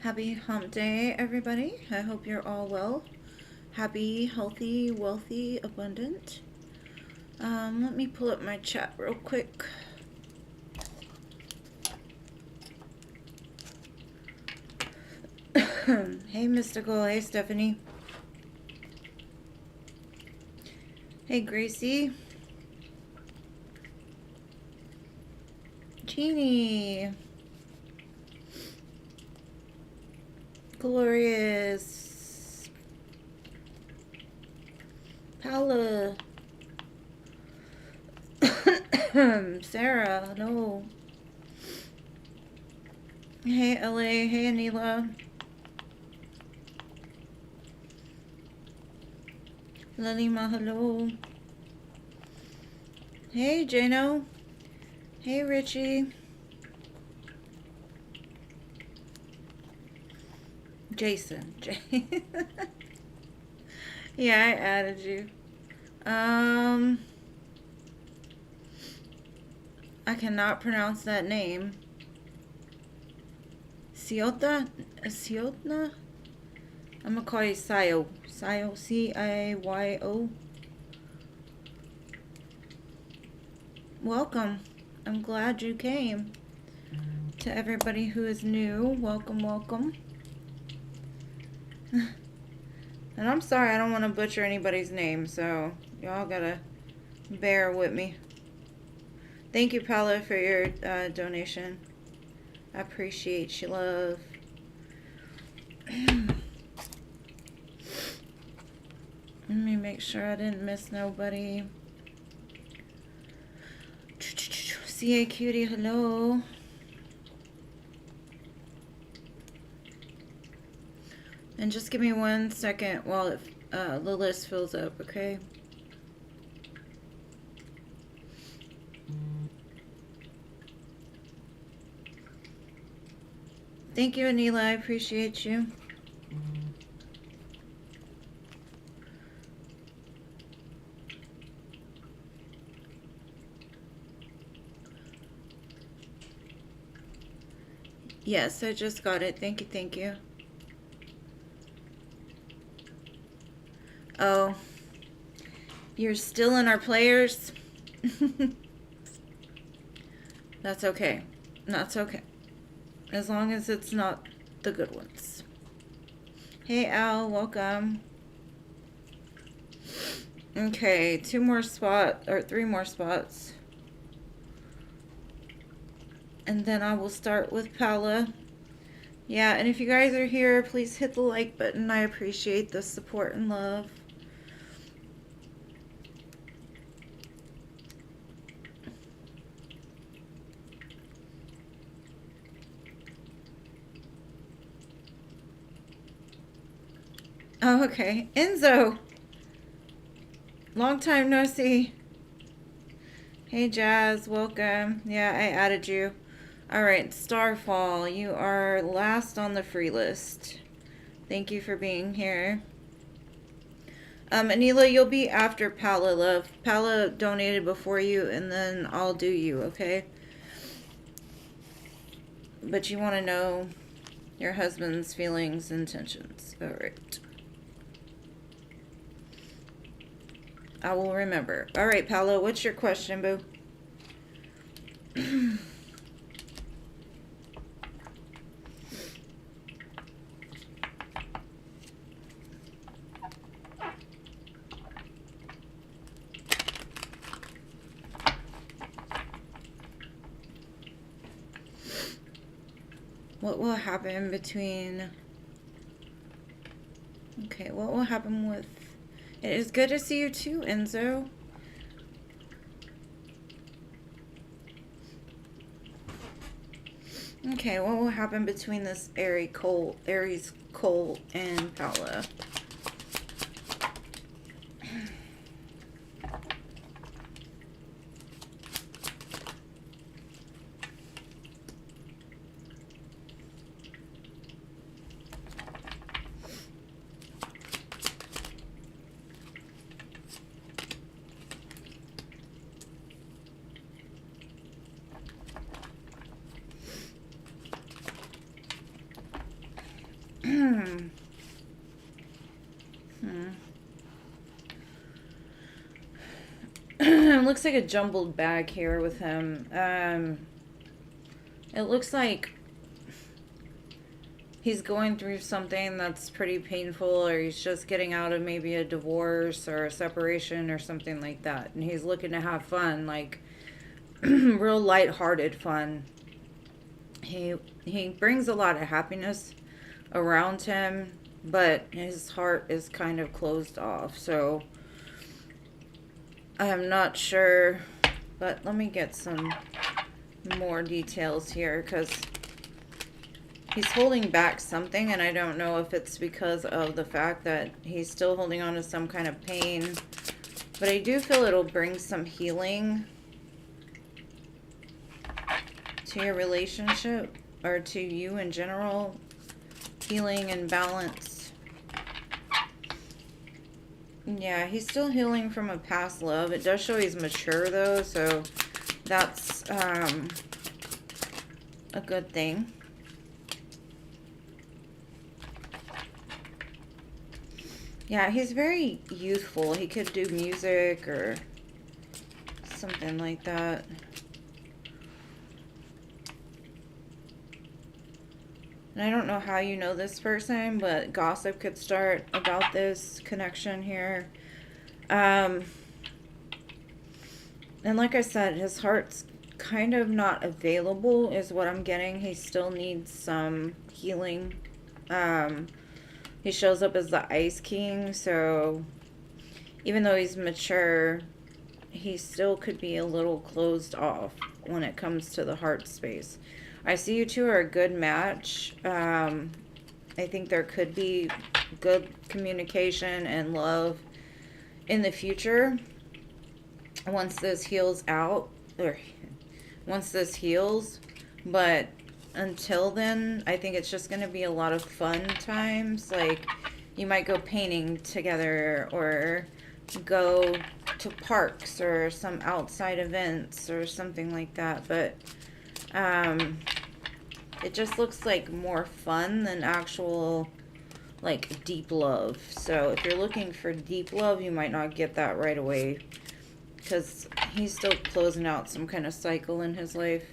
Happy hump day, everybody. I hope you're all well. Happy, healthy, wealthy, abundant. Let me pull up my chat real quick. Hey, Mystical. Hey, Stephanie. Hey, Gracie. Jeannie. Glorious. Paula. Sarah. No. Hey, LA. Hey, Anila. Lalima, hello. Hey, Jano. Hey, Richie. Jason. Yeah, I added you. I cannot pronounce that name. Ciota? Ciotna? I'm gonna call you Sayo. Sayo, C-I-Y-O. Welcome. I'm glad you came. To everybody who is new, welcome, welcome. And I'm sorry, I don't want to butcher anybody's name, so y'all gotta bear with me. Thank you, Paula, for your donation. I appreciate you, love. Let me make sure I didn't miss nobody. CA Cutie, hello. And just give me 1 second while the list fills up, okay? Thank you, Anila. I appreciate you. Yes, I just got it. Thank you, thank you. Oh, you're still in our players? That's okay. That's okay. As long as it's not the good ones. Hey, Al, welcome. Okay, 3 more spots. And then I will start with Paula. Yeah, and if you guys are here, please hit the like button. I appreciate the support and love. Oh, okay. Enzo. Long time no see. Hey, Jazz. Welcome. Yeah, I added you. Alright, Starfall. You are last on the free list. Thank you for being here. Anila, you'll be after Paula, love. Paula donated before you, and then I'll do you, okay? But you want to know your husband's feelings and intentions. Alright. I will remember. Alright, Paolo, what's your question, boo? What will happen between... Okay, what will happen with... It is good to see you too, Enzo. Okay, what will happen between this Aries, Cole, and Paula? It looks like a jumbled bag here with him. It looks like he's going through something that's pretty painful, or he's just getting out of maybe a divorce or a separation or something like that. And he's looking to have fun, like real lighthearted fun. He brings a lot of happiness around him, but his heart is kind of closed off. So I'm not sure, but let me get some more details here, because he's holding back something, and I don't know if it's because of the fact that he's still holding on to some kind of pain, but I do feel it'll bring some healing to your relationship, or to you in general. Healing and balance. Yeah, he's still healing from a past love. It does show he's mature though, so that's a good thing. Yeah, he's very youthful. He could do music or something like that. And I don't know how you know this person, but gossip could start about this connection here. And like I said, his heart's kind of not available is what I'm getting. He still needs some healing. He shows up as the Ice King, so even though he's mature, he still could be a little closed off when it comes to the heart space. I see you two are a good match. I think there could be good communication and love in the future once this heals out, or once this heals. But until then, I think it's just going to be a lot of fun times. Like, you might go painting together, or go to parks or some outside events or something like that. But it just looks like more fun than actual, like, deep love. So if you're looking for deep love, you might not get that right away, because he's still closing out some kind of cycle in his life.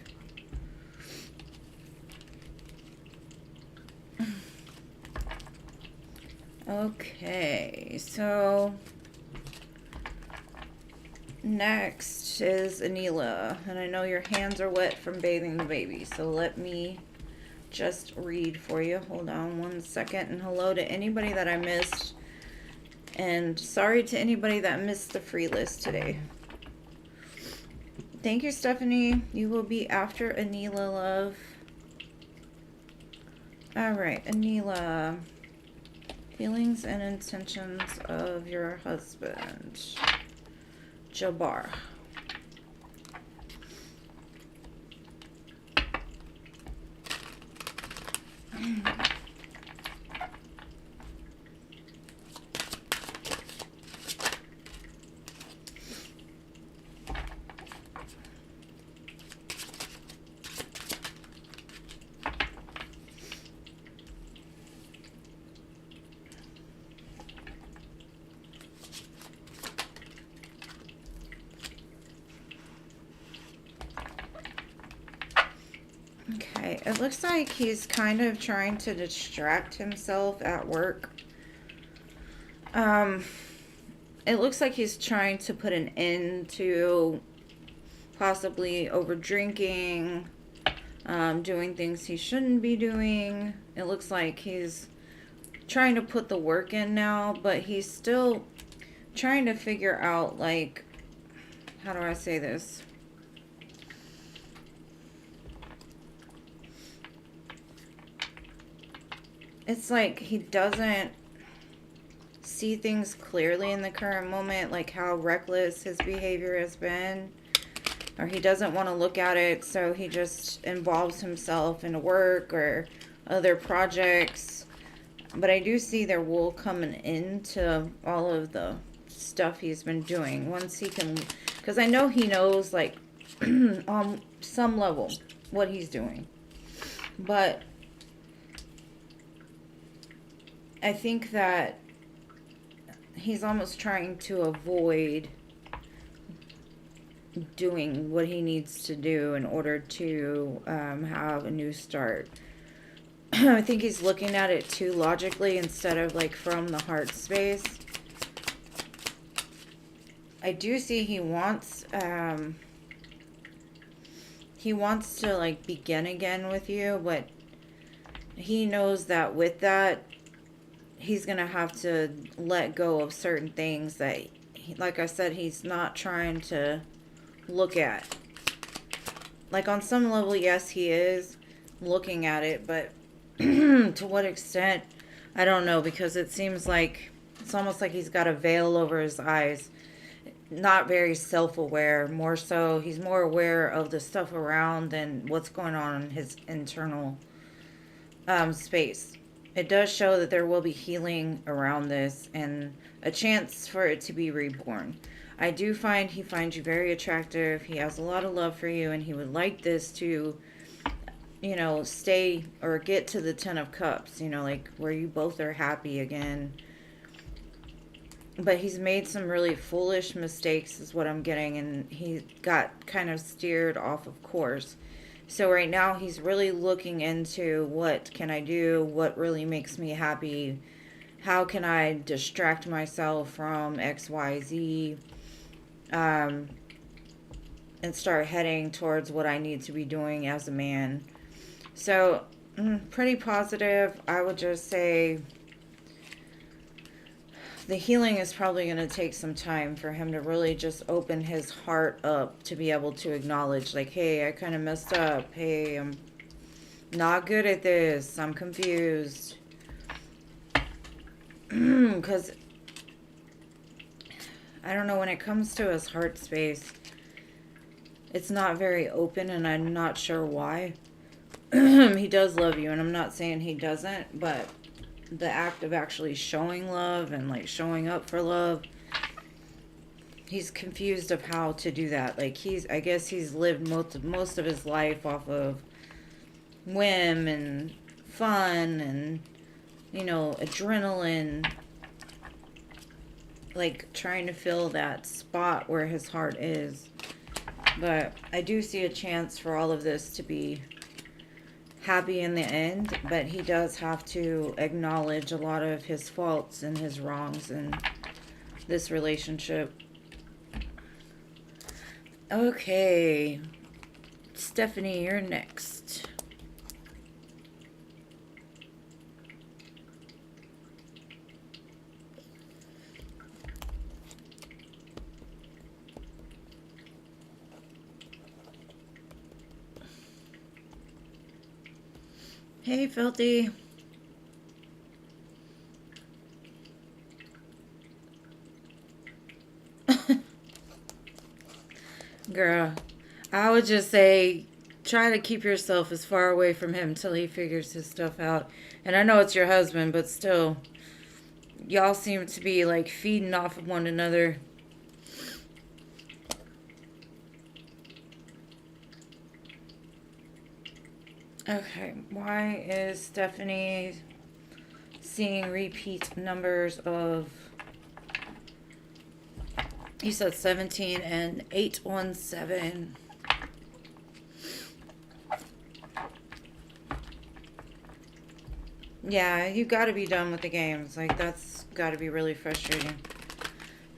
Okay, so next is Anila, and I know your hands are wet from bathing the baby, so let me just read for you. Hold on one second, and hello to anybody that I missed, and sorry to anybody that missed the free list today. Thank you, Stephanie. You will be after Anila, love. All right, Anila. Feelings and intentions of your husband, Jabbar. Okay, it looks like he's kind of trying to distract himself at work. It looks like he's trying to put an end to possibly over drinking, doing things he shouldn't be doing. It looks like he's trying to put the work in now, but he's still trying to figure out, like, how do I say this? It's like he doesn't see things clearly in the current moment, like how reckless his behavior has been, or he doesn't want to look at it, so he just involves himself in work or other projects. But I do see there will come an end to all of the stuff he's been doing once he can, because I know he knows, like, on some level what he's doing, but I think that he's almost trying to avoid doing what he needs to do in order to have a new start. I think he's looking at it too logically instead of like from the heart space. I do see he wants to like begin again with you, but he knows that with that he's gonna have to let go of certain things that like I said, he's not trying to look at. Like on some level, yes, he is looking at it, but to what extent, I don't know, because it seems like it's almost like he's got a veil over his eyes. Not very self-aware, more so he's more aware of the stuff around than what's going on in his internal space. It does show that there will be healing around this and a chance for it to be reborn. I do find he finds you very attractive. He has a lot of love for you, and he would like this to, you know, stay or get to the 10 of Cups, you know, like where you both are happy again. But he's made some really foolish mistakes is what I'm getting, and he got kind of steered off of course. So right now he's really looking into what can I do, what really makes me happy, how can I distract myself from XYZ, and start heading towards what I need to be doing as a man. So pretty positive. I would just say the healing is probably going to take some time for him to really just open his heart up to be able to acknowledge, like, hey, I kind of messed up. Hey, I'm not good at this. I'm confused. Because, I don't know, when it comes to his heart space, it's not very open, and I'm not sure why. He does love you, and I'm not saying he doesn't, but the act of actually showing love and like showing up for love, he's confused of how to do that. Like I guess he's lived most of his life off of whim and fun and, you know, adrenaline, like trying to fill that spot where his heart is. But I do see a chance for all of this to be happy in the end, but he does have to acknowledge a lot of his faults and his wrongs in this relationship. Okay, Stephanie, you're next. Hey, Filthy. Girl, I would just say try to keep yourself as far away from him till he figures his stuff out. And I know it's your husband, but still, y'all seem to be like feeding off of one another. Okay, why is Stephanie seeing repeat numbers of, you said 17 and 817? Yeah, you gotta be done with the games. Like, that's gotta be really frustrating.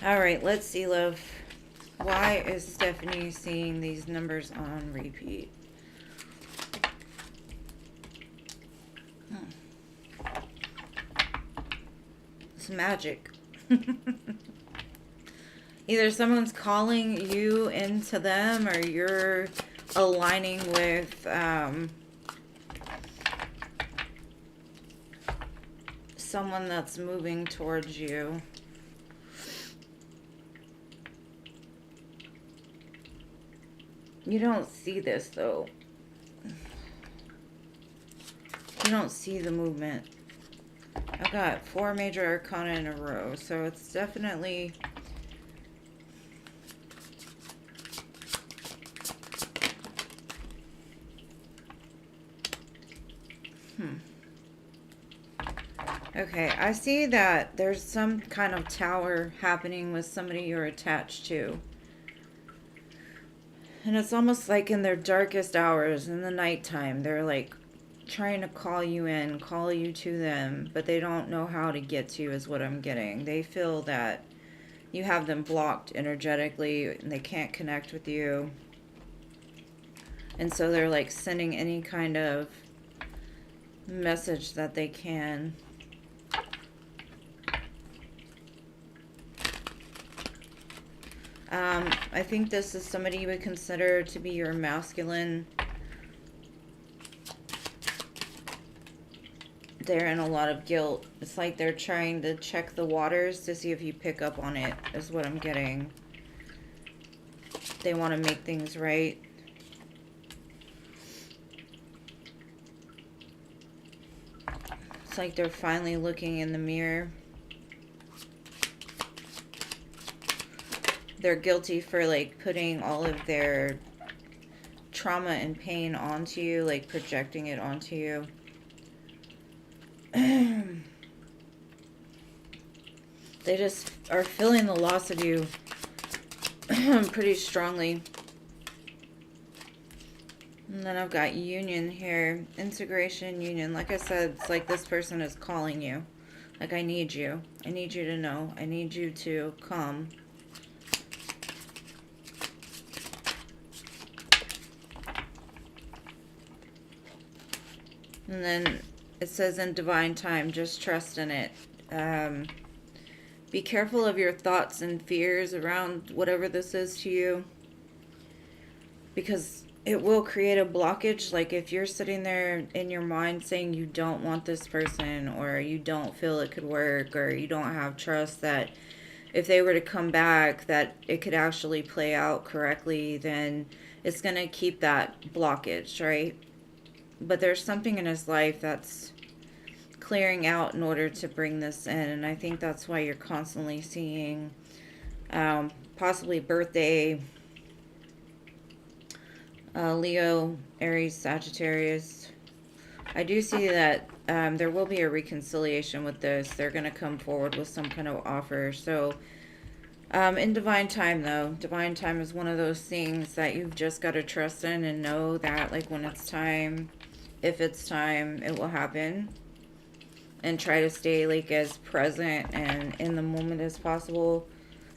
Alright, let's see, love. Why is Stephanie seeing these numbers on repeat? It's magic. Either someone's calling you into them, or you're aligning with someone that's moving towards you. You don't see this, though. You don't see the movement. I've got 4 major arcana in a row, so it's definitely... Okay, I see that there's some kind of tower happening with somebody you're attached to. And it's almost like in their darkest hours, in the nighttime, they're like trying to call you in, call you to them, but they don't know how to get to you, is what I'm getting. They feel that you have them blocked energetically and they can't connect with you. And so they're like sending any kind of message that they can. I think this is somebody you would consider to be your masculine. They're in a lot of guilt. It's like they're trying to check the waters to see if you pick up on it, is what I'm getting. They want to make things right. It's like they're finally looking in the mirror. They're guilty for like putting all of their trauma and pain onto you, like projecting it onto you. They just are feeling the loss of you pretty strongly. And then I've got union here. Integration, union. Like I said, it's like this person is calling you. Like, I need you. I need you to know. I need you to come. And then it says in divine time, just trust in it. Be careful of your thoughts and fears around whatever this is to you, because it will create a blockage. Like if you're sitting there in your mind saying you don't want this person, or you don't feel it could work, or you don't have trust that if they were to come back that it could actually play out correctly, then it's going to keep that blockage, right? But there's something in his life that's clearing out in order to bring this in, and I think that's why you're constantly seeing possibly birthday Leo, Aries, Sagittarius. I do see that there will be a reconciliation with this. They're going to come forward with some kind of offer. So in divine time, though, divine time is one of those things that you've just got to trust in and know that, like, when it's time, if it's time, it will happen. And try to stay like as present and in the moment as possible.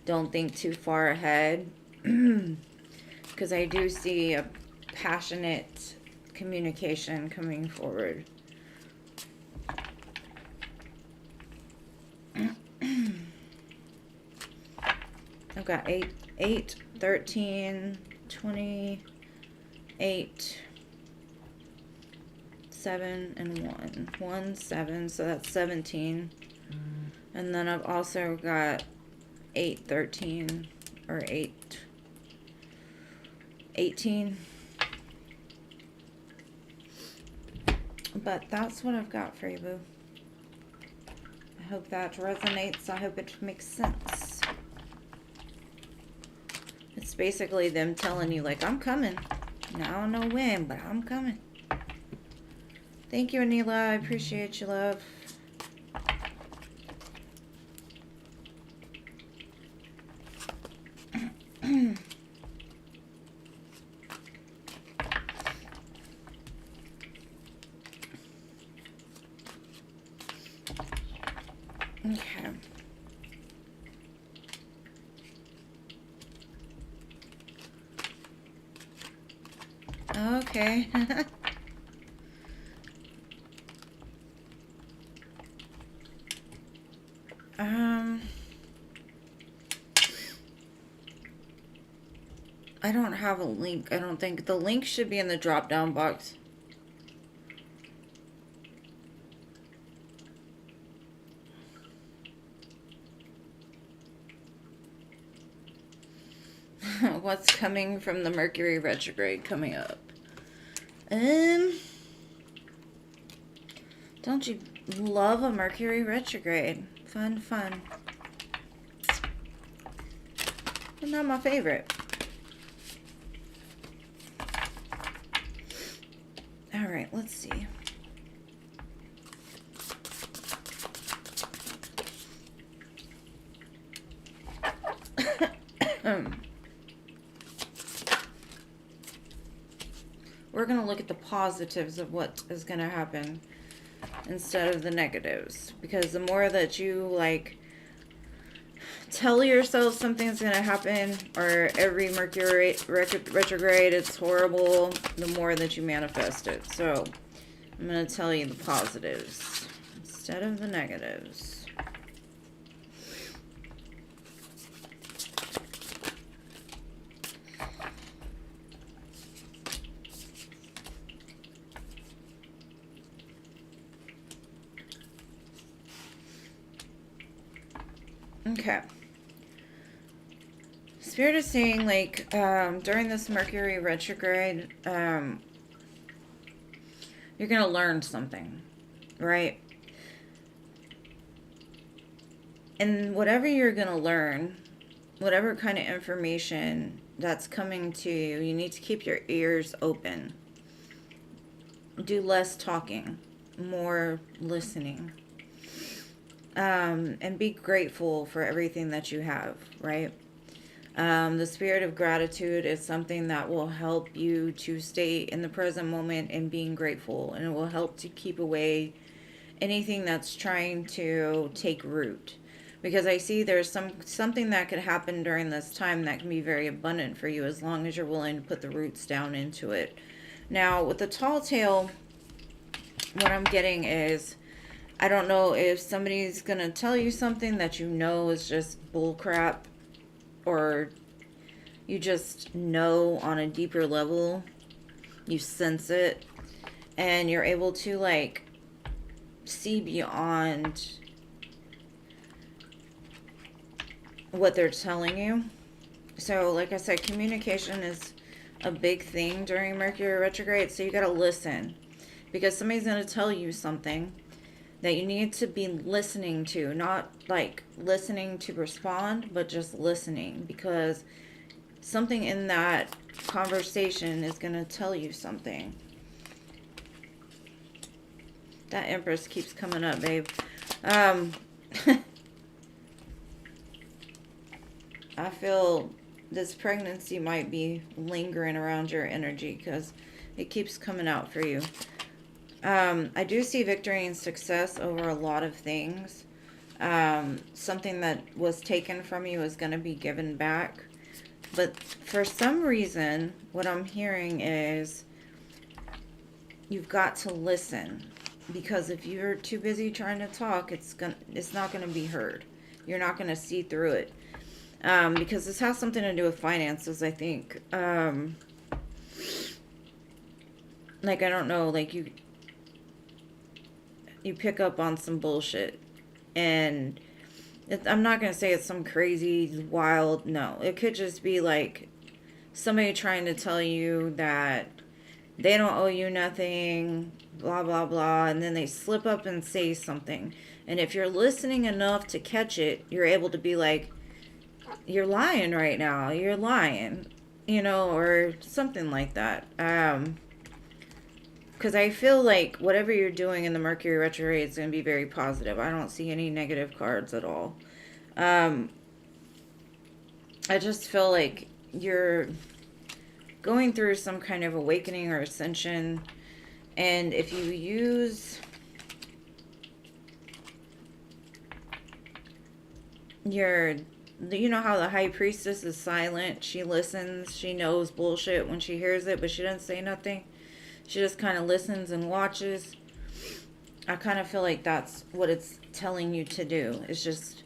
Don't think too far ahead. Because I do see a passionate communication coming forward. I've got 8, 13, 28, 7, and 1. 1, 7, so that's 17. And then I've also got 8, 13, or 8, 18. But that's what I've got for you, boo. I hope that resonates. I hope it makes sense. It's basically them telling you, like, I'm coming. I don't know when, but I'm coming. Thank you, Anila. I appreciate you, love. Okay. Okay. I don't have a link. I don't think. The link should be in the drop-down box. What's coming from the Mercury retrograde coming up? Don't you love a Mercury retrograde? Fun, fun. But not my favorite. Alright, let's see. We're going to look at the positives of what is going to happen instead of the negatives. Because the more that you, like, tell yourself something's going to happen, or every Mercury retrograde, it's horrible, the more that you manifest it. So, I'm going to tell you the positives instead of the negatives. Okay. Spirit is saying, like, during this Mercury retrograde, you're going to learn something, right? And whatever you're going to learn, whatever kind of information that's coming to you, you need to keep your ears open. Do less talking, more listening. And be grateful for everything that you have, right? The spirit of gratitude is something that will help you to stay in the present moment and being grateful, and it will help to keep away anything that's trying to take root. Because I see there's something that could happen during this time that can be very abundant for you as long as you're willing to put the roots down into it. Now, with the tall tale, what I'm getting is, I don't know if somebody's going to tell you something that you know is just bullcrap, or you just know on a deeper level, you sense it, and you're able to, like, see beyond what they're telling you. So, like I said, communication is a big thing during Mercury retrograde, so you got to listen, because somebody's going to tell you something that you need to be listening to, not like listening to respond, but just listening, because something in that conversation is going to tell you something. That Empress keeps coming up, babe. I feel this pregnancy might be lingering around your energy because it keeps coming out for you. I do see victory and success over a lot of things. Something that was taken from you is going to be given back. But for some reason, what I'm hearing is you've got to listen. Because if you're too busy trying to talk, it's not going to be heard. You're not going to see through it. Because this has something to do with finances, I think. Like, I don't know, like you pick up on some bullshit, and I'm not going to say it's some crazy, wild, no. It could just be like somebody trying to tell you that they don't owe you nothing, blah, blah, blah, and then they slip up and say something. And if you're listening enough to catch it, you're able to be like, you're lying right now, you're lying, you know, or something like that. Because I feel like whatever you're doing in the Mercury retrograde is going to be very positive. I don't see any negative cards at all. I just feel like you're going through some kind of awakening or ascension. And if you use your, you know how the high priestess is silent? She listens. She knows bullshit when she hears it, but she doesn't say nothing. She just kind of listens and watches. I kind of feel like that's what it's telling you to do. It's just,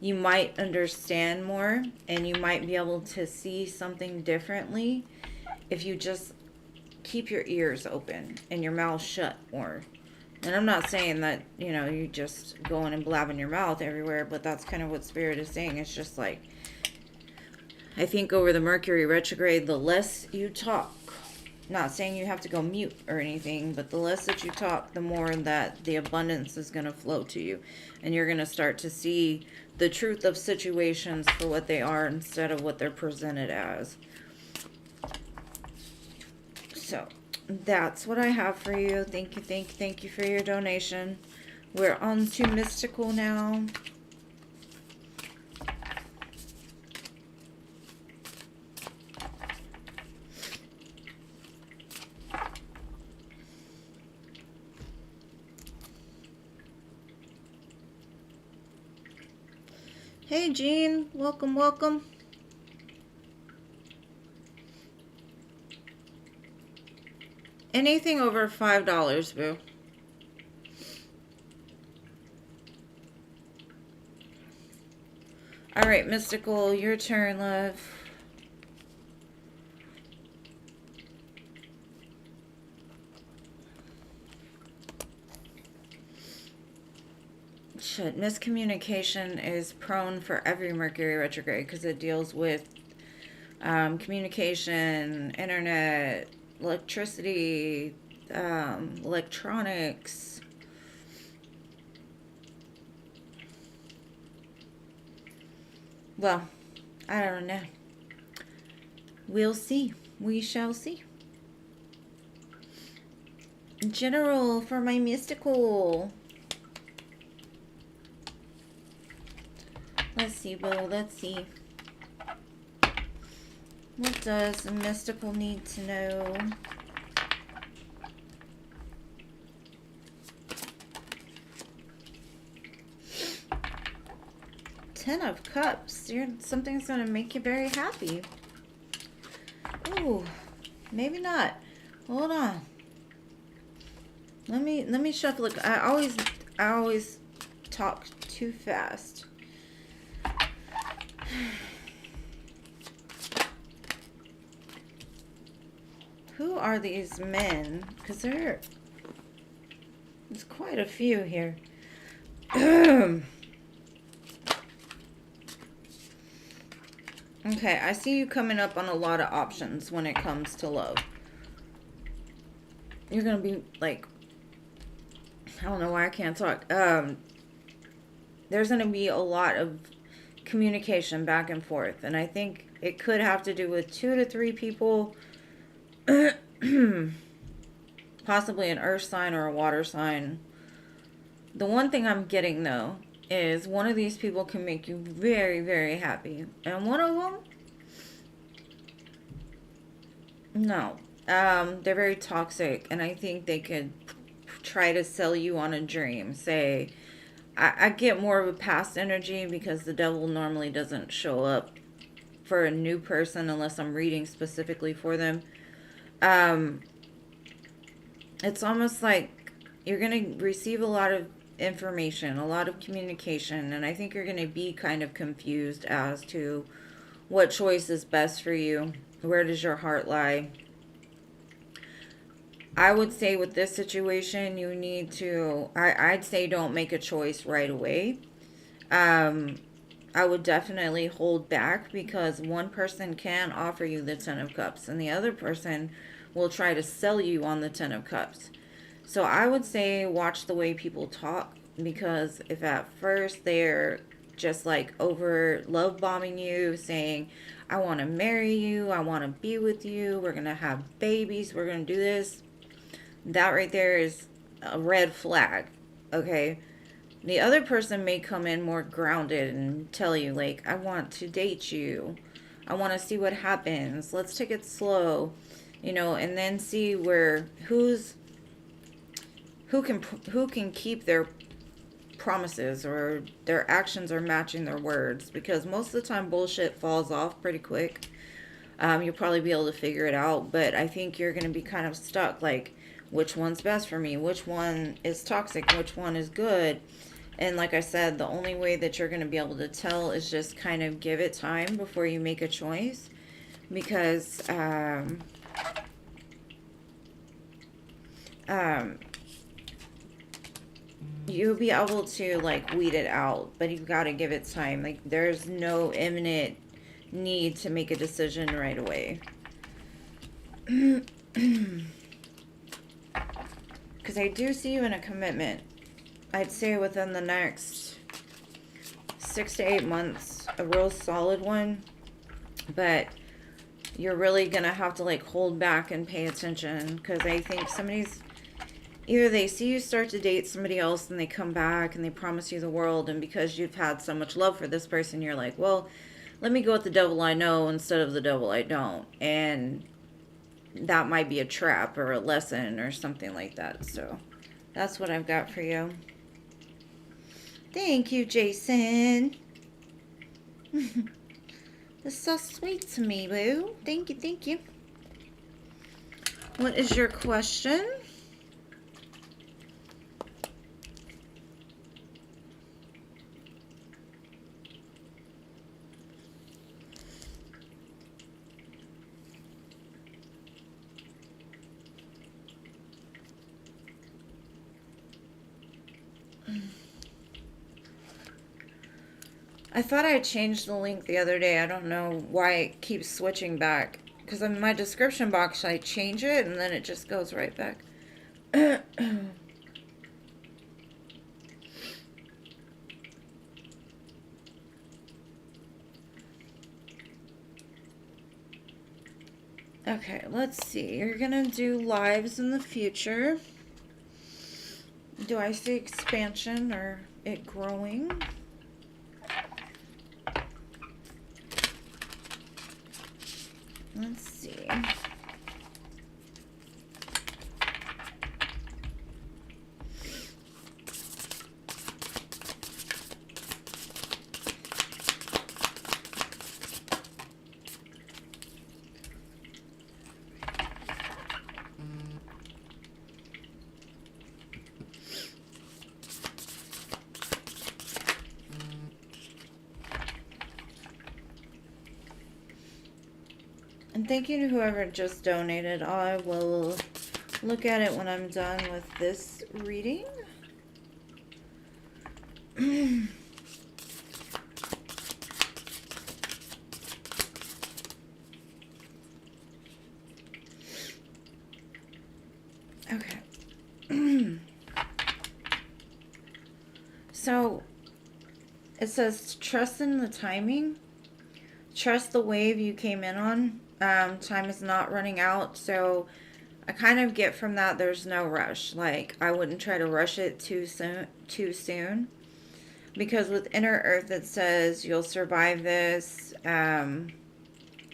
you might understand more, and you might be able to see something differently if you just keep your ears open and your mouth shut more. And I'm not saying that, you know, you just going and blabbing your mouth everywhere, but that's kind of what Spirit is saying. It's just like, I think over the Mercury retrograde, the less you talk, not saying you have to go mute or anything, but the less that you talk, the more that the abundance is going to flow to you. And you're going to start to see the truth of situations for what they are instead of what they're presented as. So, that's what I have for you. Thank you for your donation. We're on to mystical now. Hey, Jean. Welcome, welcome. Anything over $5, boo. All right, Mystical, your turn, love. Shit, miscommunication is prone for every Mercury retrograde because it deals with communication, internet, electricity, electronics. Well, I don't know. We'll see. We shall see. General for my Mystical. Let's see, Bill. Let's see. What does the Mystical need to know? Ten of Cups. Something's gonna make you very happy. Ooh, maybe not. Hold on. Let me shuffle it. I always talk too fast. Who are these men? Because there's quite a few here. Okay, I see you coming up on a lot of options when it comes to love. You're gonna be like, I don't know why I can't talk. There's gonna be a lot of communication back and forth, and I think it could have to do with 2 to 3 people. Possibly an earth sign or a water sign. The one thing I'm getting though is one of these people can make you very, very happy, and one of them, no, they're very toxic, and I think they could try to sell you on a dream. Say, I get more of a past energy because the devil normally doesn't show up for a new person unless I'm reading specifically for them. It's almost like you're going to receive a lot of information, a lot of communication, and I think you're going to be kind of confused as to what choice is best for you. Where does your heart lie? I would say with this situation, you need to, I'd say don't make a choice right away. I would definitely hold back because one person can offer you the Ten of Cups and the other person will try to sell you on the Ten of Cups. So I would say watch the way people talk, because if at first they're just like over love bombing you, saying, I want to marry you, I want to be with you, we're going to have babies, we're going to do this, that right there is a red flag, okay? The other person may come in more grounded and tell you, like, I want to date you. I want to see what happens. Let's take it slow, you know, and then see where who can keep their promises or their actions are matching their words, because most of the time bullshit falls off pretty quick. You'll probably be able to figure it out, but I think you're going to be kind of stuck, like, which one's best for me? Which one is toxic? Which one is good? And like I said, the only way that you're going to be able to tell is just kind of give it time before you make a choice. Because you'll be able to, like, weed it out. But you've got to give it time. Like, there's no imminent need to make a decision right away. Because I do see you in a commitment. I'd say within the next 6 to 8 months, a real solid one. But you're really going to have to, like, hold back and pay attention. Because I think somebody's, either they see you start to date somebody else and they come back and they promise you the world. And because you've had so much love for this person, you're like, well, let me go with the devil I know instead of the devil I don't. And that might be a trap or a lesson or something like that. So that's what I've got for you. Thank you, Jason. That's so sweet to me, boo. Thank you, thank you. What is your question? I thought I changed the link the other day. I don't know why it keeps switching back. Because in my description box, I change it and then it just goes right back. Okay, let's see. You're going to do lives in the future. Do I see expansion or it growing? Let's see. And thank you to whoever just donated. I will look at it when I'm done with this reading. Okay. So it says trust in the timing. Trust the wave you came in on. Time is not running out, so I kind of get from that there's no rush. Like, I wouldn't try to rush it too soon. Because with Inner Earth it says you'll survive this,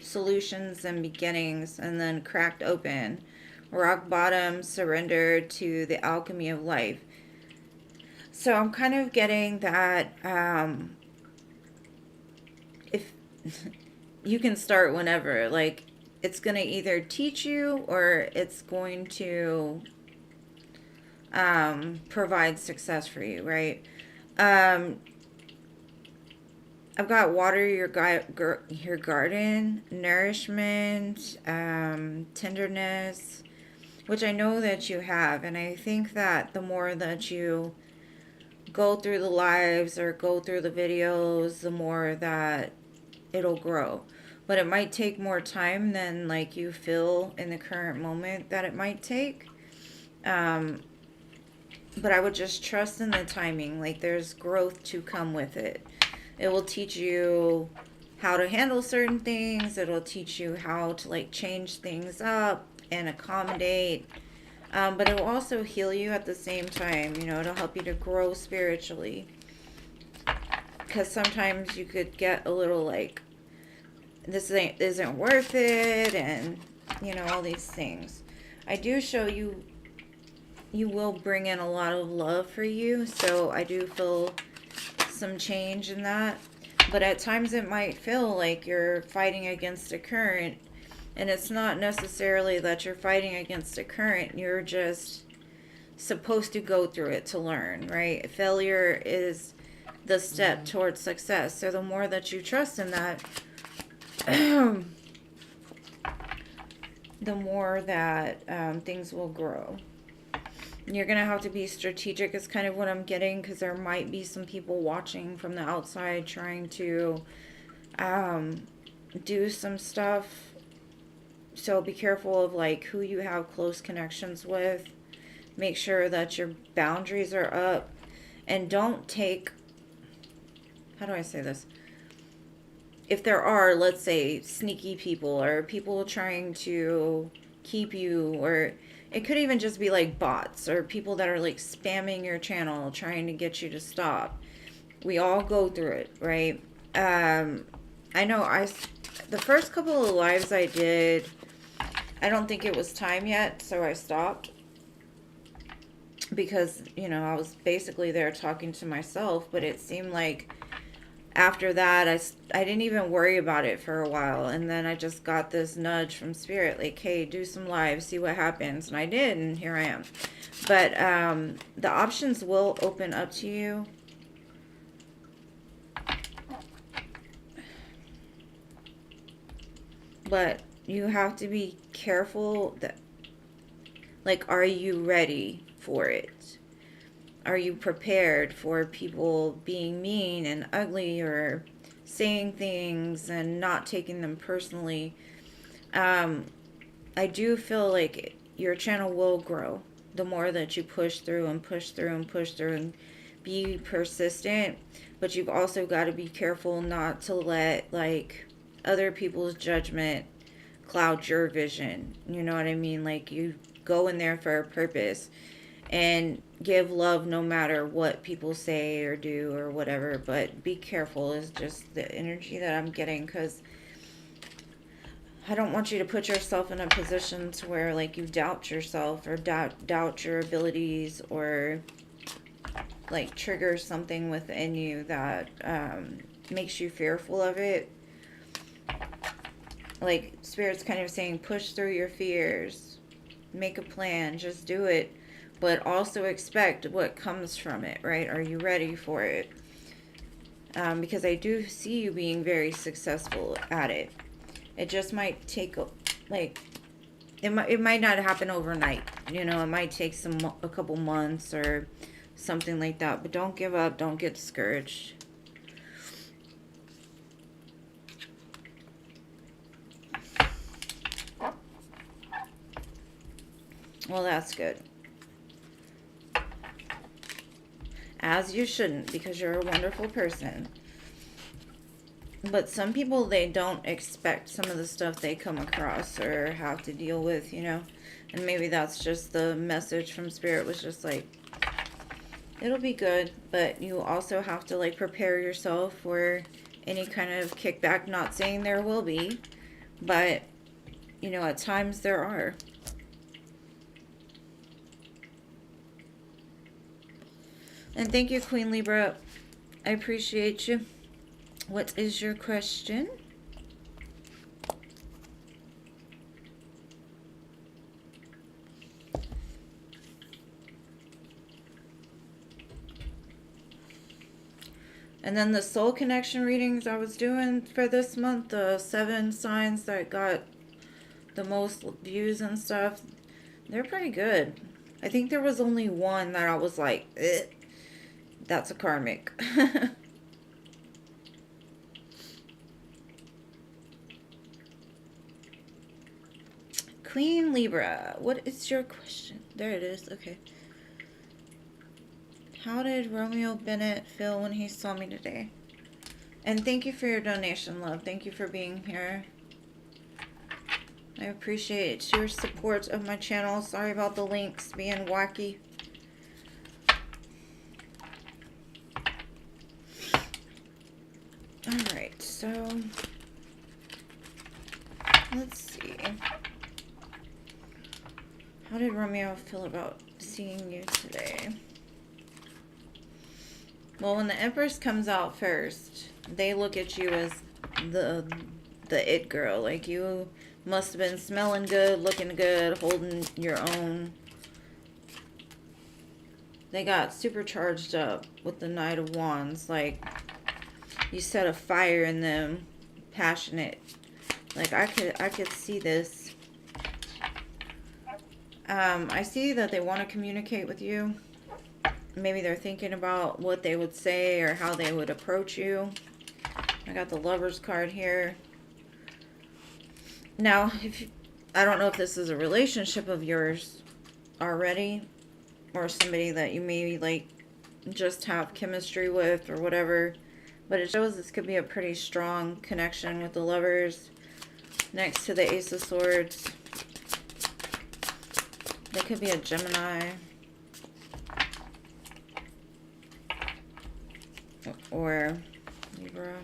solutions and beginnings, and then cracked open. Rock bottom, surrender to the alchemy of life. So I'm kind of getting that, if you can start whenever, like, it's going to either teach you or it's going to provide success for you, right? I've got water your garden, nourishment, tenderness, which I know that you have. And I think that the more that you go through the lives or go through the videos, the more that it'll grow. But it might take more time than like you feel in the current moment that it might take. But I would just trust in the timing. Like, there's growth to come with it. It will teach you how to handle certain things. It'll teach you how to like change things up and accommodate. But it will also heal you at the same time. You know, it'll help you to grow spiritually. Because sometimes you could get a little like, this isn't worth it, and you know, all these things. I do show you will bring in a lot of love for you, so I do feel some change in that. But at times it might feel like you're fighting against a current, and it's not necessarily that you're fighting against a current. You're just supposed to go through it to learn, right? Failure is the step towards success. So the more that you trust in that, the more that things will grow. You're going to have to be strategic is kind of what I'm getting, because there might be some people watching from the outside trying to do some stuff. So be careful of like who you have close connections with. Make sure that your boundaries are up, and don't take, how do I say this? If there are, let's say, sneaky people or people trying to keep you, or it could even just be like bots or people that are like spamming your channel trying to get you to stop. We all go through it, right? I know the first couple of lives I did, I don't think it was time yet, so I stopped. Because, you know, I was basically there talking to myself, but it seemed like after that, I didn't even worry about it for a while. And then I just got this nudge from Spirit, like, hey, do some lives, see what happens. And I did, and here I am. But the options will open up to you. But you have to be careful that, like, are you ready for it? Are you prepared for people being mean and ugly or saying things and not taking them personally? I do feel like your channel will grow the more that you push through and push through and push through and be persistent. But you've also got to be careful not to let, like, other people's judgment cloud your vision. You know what I mean? Like, you go in there for a purpose and give love no matter what people say or do or whatever. But be careful is just the energy that I'm getting, because I don't want you to put yourself in a position to where, like, you doubt yourself or doubt your abilities, or like trigger something within you that makes you fearful of it. Like, Spirit's kind of saying, push through your fears, make a plan, just do it, but also expect what comes from it, right? Are you ready for it? Because I do see you being very successful at it. It just might take, like, it might not happen overnight. You know, it might take a couple months or something like that. But don't give up. Don't get discouraged. Well, that's good. As you shouldn't, because you're a wonderful person. But some people, they don't expect some of the stuff they come across or have to deal with, you know. And maybe that's just the message from Spirit, was just like, it'll be good. But you also have to, like, prepare yourself for any kind of kickback. Not saying there will be, but, you know, at times there are. And thank you, Queen Libra. I appreciate you. What is your question? And then the soul connection readings I was doing for this month, the 7 signs that got the most views and stuff, they're pretty good. I think there was only one that I was like, that's a karmic. Queen Libra, what is your question? There it is. Okay. How did Romeo Bennett feel when he saw me today? And thank you for your donation, love. Thank you for being here. I appreciate your support of my channel. Sorry about the links being wacky. Alright, so let's see. How did Romeo feel about seeing you today? Well, when the Empress comes out first, they look at you as the it girl. Like, you must have been smelling good, looking good, holding your own. They got super charged up with the Knight of Wands. Like, you set a fire in them, passionate. Like, I could see this. I see that they want to communicate with you. Maybe they're thinking about what they would say or how they would approach you. I got the Lover's card here. Now, I don't know if this is a relationship of yours already, or somebody that you maybe, like, just have chemistry with or whatever. But it shows this could be a pretty strong connection with the Lovers. Next to the Ace of Swords. They could be a Gemini. Or Libra.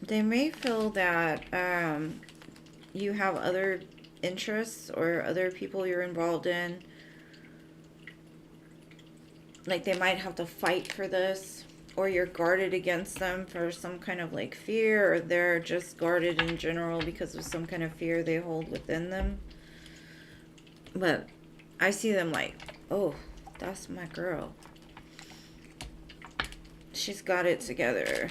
They may feel that you have other interests or other people you're involved in. Like they might have to fight for this, or you're guarded against them for some kind of like fear, or they're just guarded in general because of some kind of fear they hold within them. But I see them like, oh, that's my girl. She's got it together.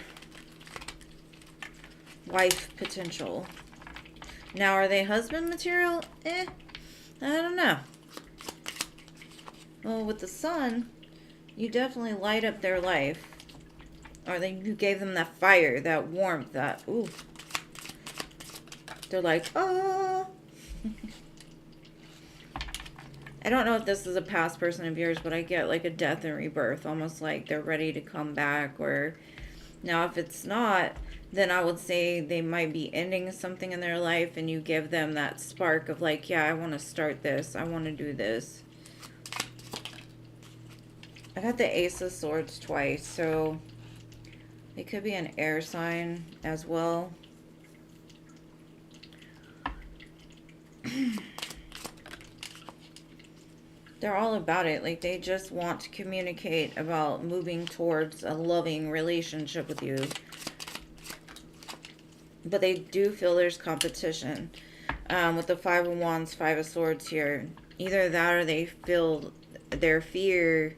Wife potential. Now, are they husband material? I don't know. Well, with the sun, you definitely light up their life. Or you gave them that fire, that warmth, that, ooh. They're like, oh. I don't know if this is a past person of yours, but I get like a death and rebirth. Almost like they're ready to come back. Or now if it's not, then I would say they might be ending something in their life. And you give them that spark of like, yeah, I want to start this. I want to do this. I got the Ace of Swords twice, so it could be an air sign as well. They're all about it. Like, they just want to communicate about moving towards a loving relationship with you. But they do feel there's competition. With the Five of Wands, Five of Swords here. Either that or they feel their fear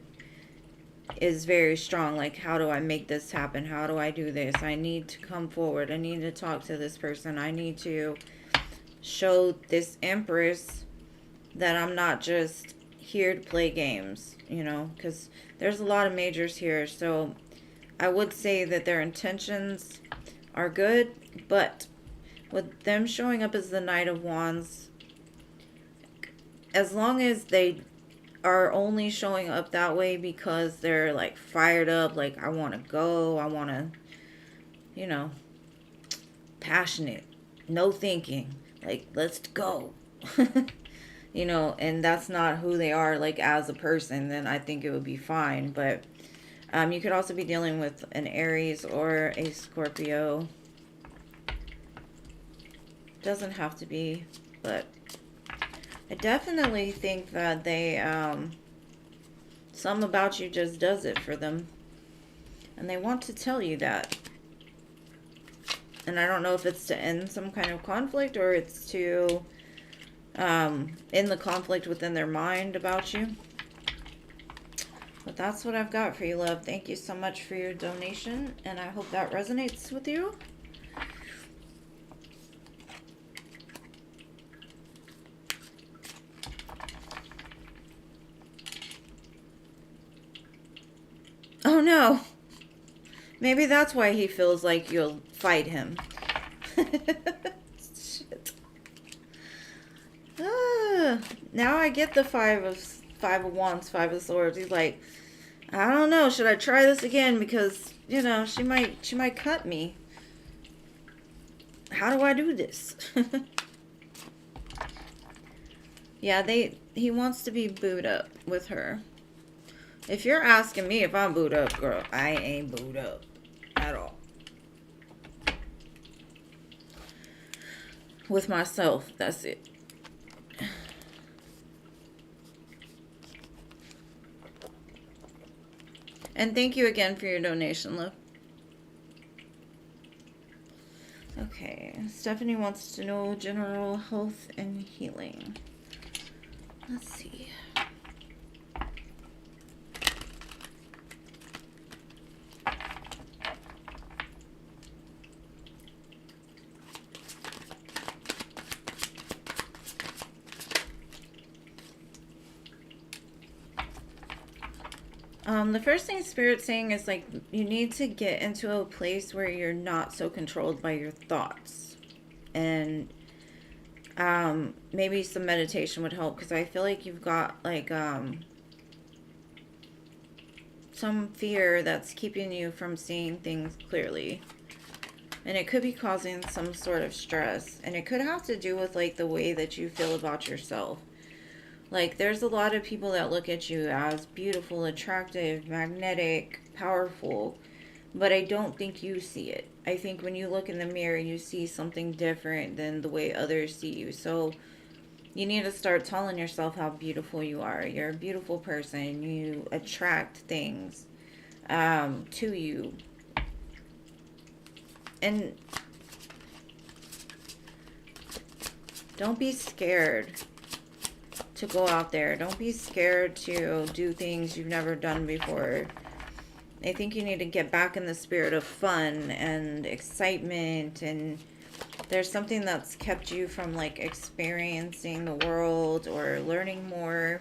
is very strong. Like, how do I make this happen? How do I do this? I need to come forward. I need to talk to this person. I need to show this Empress that I'm not just here to play games, you know, because there's a lot of majors here. So I would say that their intentions are good, but with them showing up as the Knight of Wands, as long as they are only showing up that way because they're like fired up, like I want to go, I want to, you know, passionate, no thinking, like let's go. You know, and that's not who they are like as a person, then I think it would be fine. But you could also be dealing with an Aries or a Scorpio. Doesn't have to be, but I definitely think that they something about you just does it for them, and they want to tell you that. And I don't know if it's to end some kind of conflict or it's to end the conflict within their mind about you. But that's what I've got for you, love. Thank you so much for your donation, and I hope that resonates with you. Oh no. Maybe that's why he feels like you'll fight him. Shit. Now I get the Five of Wands, Five of Swords. He's like, I don't know, should I try this again? Because, you know, she might cut me. How do I do this? Yeah, he wants to be booed up with her. If you're asking me if I'm booed up, girl, I ain't booed up at all. With myself, that's it. And thank you again for your donation, love. Okay, Stephanie wants to know general health and healing. Let's see. The first thing Spirit's saying is like you need to get into a place where you're not so controlled by your thoughts, and maybe some meditation would help, because I feel like you've got like some fear that's keeping you from seeing things clearly, and it could be causing some sort of stress, and it could have to do with like the way that you feel about yourself. Like, there's a lot of people that look at you as beautiful, attractive, magnetic, powerful, but I don't think you see it. I think when you look in the mirror, you see something different than the way others see you. So You need to start telling yourself how beautiful you are. You're a beautiful person. You attract things to you. And don't be scared to go out there. Don't be scared to do things you've never done before. I think you need to get back in the spirit of fun and excitement, and there's something that's kept you from like experiencing the world or learning more.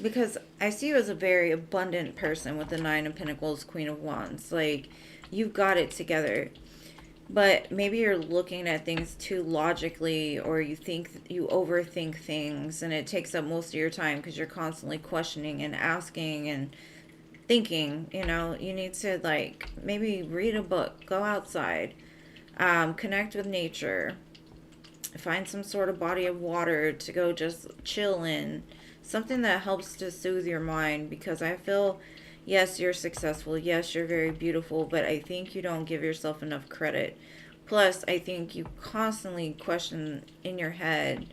Because I see you as a very abundant person with the Nine of Pentacles, Queen of Wands. Like, you've got it together. But maybe you're looking at things too logically, or you overthink things, and it takes up most of your time because you're constantly questioning and asking and thinking. You know, you need to like maybe read a book, go outside, connect with nature, find some sort of body of water to go just chill in, something that helps to soothe your mind. Because I feel, yes, you're successful. Yes, you're very beautiful. But I think you don't give yourself enough credit. Plus, I think you constantly question in your head.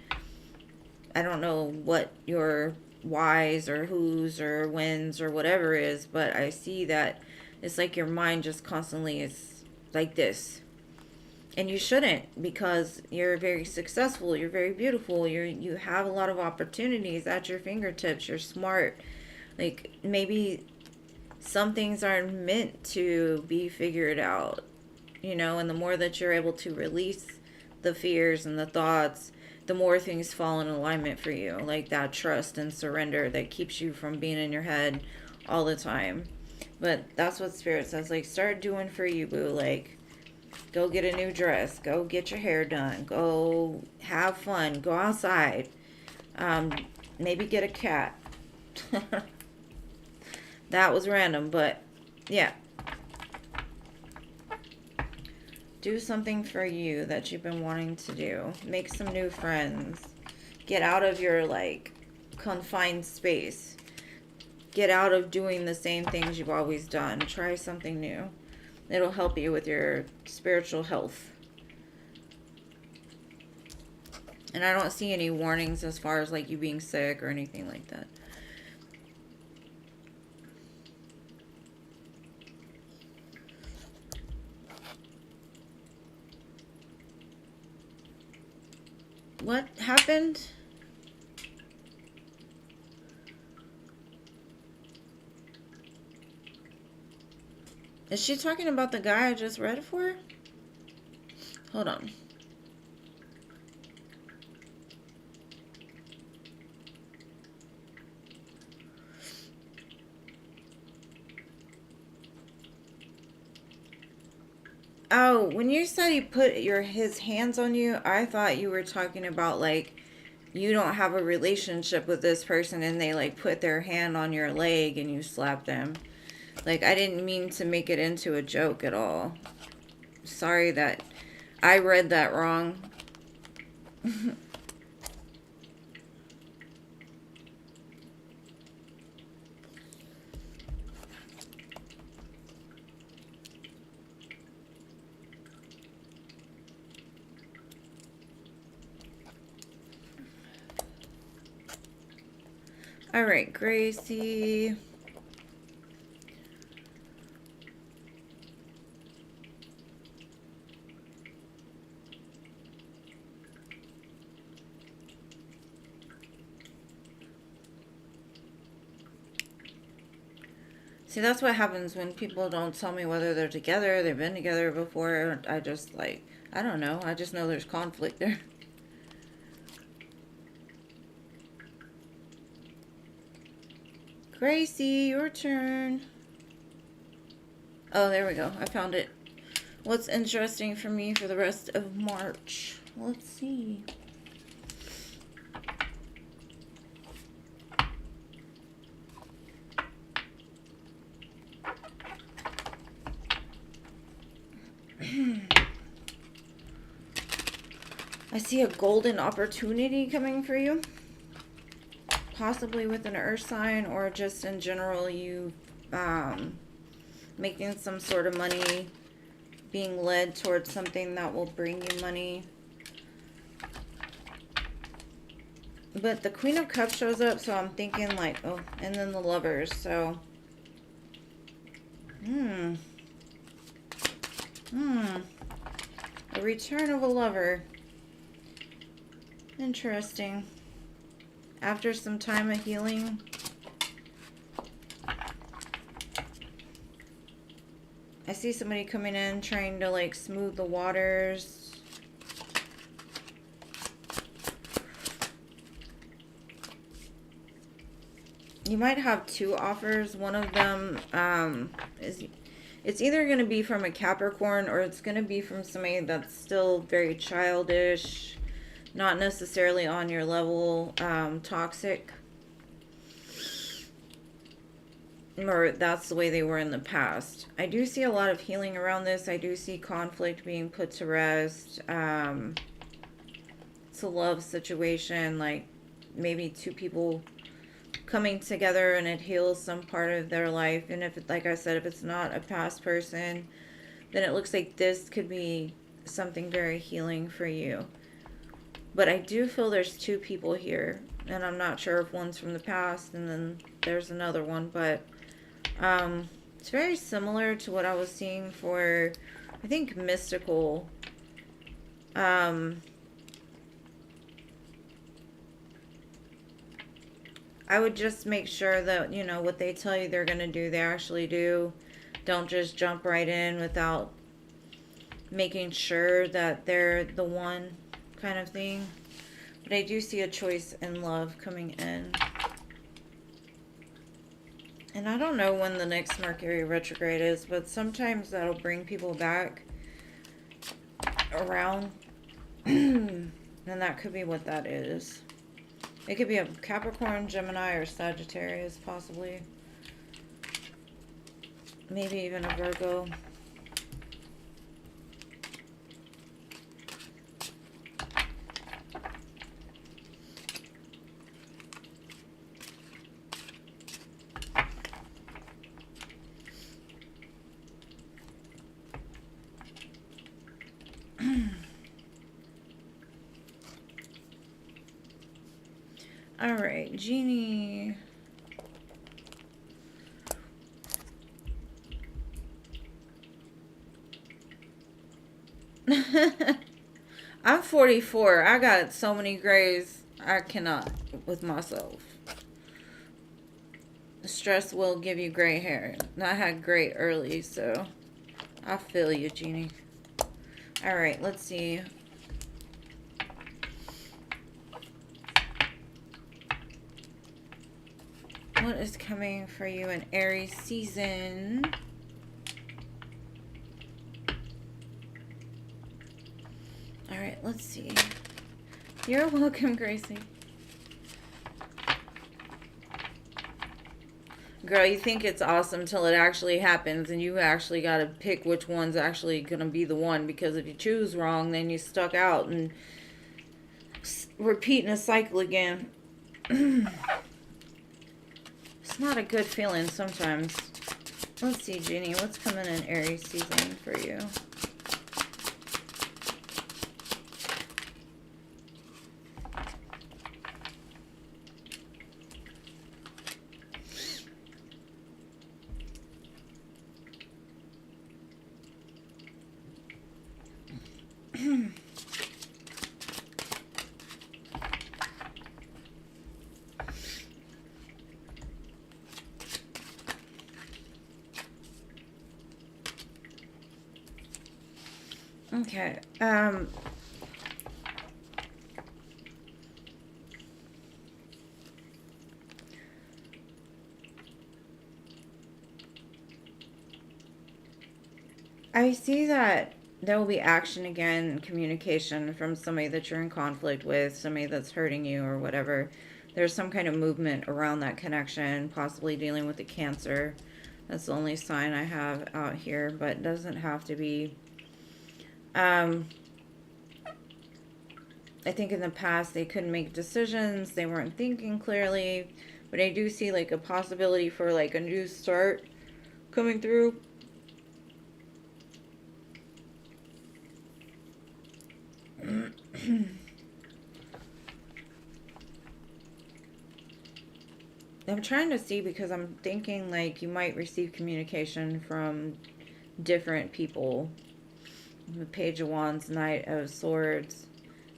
I don't know what your whys or who's or whens or whatever is. But I see that it's like your mind just constantly is like this. And you shouldn't, because you're very successful. You're very beautiful. You have a lot of opportunities at your fingertips. You're smart. Like, maybe some things aren't meant to be figured out, you know, and the more that you're able to release the fears and the thoughts, the more things fall in alignment for you. Like that trust and surrender that keeps you from being in your head all the time. But that's what Spirit says. Like, start doing for you, boo. Like, go get a new dress. Go get your hair done. Go have fun. Go outside. Maybe get a cat. That was random, but yeah. Do something for you that you've been wanting to do. Make some new friends. Get out of your, like, confined space. Get out of doing the same things you've always done. Try something new. It'll help you with your spiritual health. And I don't see any warnings as far as, like, you being sick or anything like that. What happened? Is she talking about the guy I just read it for? Hold on. Oh, when you said he put his hands on you, I thought you were talking about, like, you don't have a relationship with this person and they, like, put their hand on your leg and you slap them. Like, I didn't mean to make it into a joke at all. Sorry that I read that wrong. All right, Gracie. See, that's what happens when people don't tell me whether they're together, they've been together before. I just, like, I don't know. I just know there's conflict there. Gracie, your turn. Oh, there we go. I found it. What's interesting for me for the rest of March? Let's see. I see a golden opportunity coming for you. Possibly with an earth sign, or just in general you making some sort of money being led towards something that will bring you money. But the Queen of Cups shows up, so I'm thinking like, oh, and then the Lovers, so. A return of a lover. Interesting. After some time of healing. I see somebody coming in trying to like smooth the waters. You might have two offers. One of them it's either going to be from a Capricorn or it's going to be from somebody that's still very childish, not necessarily on your level, toxic. Or that's the way they were in the past. I do see a lot of healing around this. I do see conflict being put to rest. It's a love situation, like maybe two people coming together and it heals some part of their life. And if it, like I said, if it's not a past person, then it looks like this could be something very healing for you. But I do feel there's two people here, and I'm not sure if one's from the past and then there's another one, but it's very similar to what I was seeing for, I think, mystical. I would just make sure that, you know, what they tell you they're going to do, they actually do. Don't just jump right in without making sure that they're the one, kind of thing. But I do see a choice in love coming in. And I don't know when the next Mercury retrograde is, but sometimes that'll bring people back around. And that could be what that is. It could be a Capricorn, Gemini, or Sagittarius, possibly. Maybe even a Virgo. All right, Genie. I'm 44. I got so many grays. I cannot with myself. Stress will give you gray hair. And I had gray early, so I feel you, Genie. All right, let's see. What is coming for you in Aries season? All right, let's see. You're welcome, Gracie. Girl, you think it's awesome till it actually happens, and you actually got to pick which one's actually going to be the one, because if you choose wrong, then you're stuck out and repeating a cycle again. It's not a good feeling sometimes. Let's see, Jeannie, what's coming in Aries season for you? Okay. I see that there will be action again, communication from somebody that you're in conflict with, somebody that's hurting you or whatever. There's some kind of movement around that connection, possibly dealing with the Cancer. That's the only sign I have out here, but it doesn't have to be. I think in the past they couldn't make decisions, they weren't thinking clearly, but I do see like a possibility for like a new start coming through. I'm trying to see because I'm thinking like you might receive communication from different people. The Page of Wands, Knight of Swords,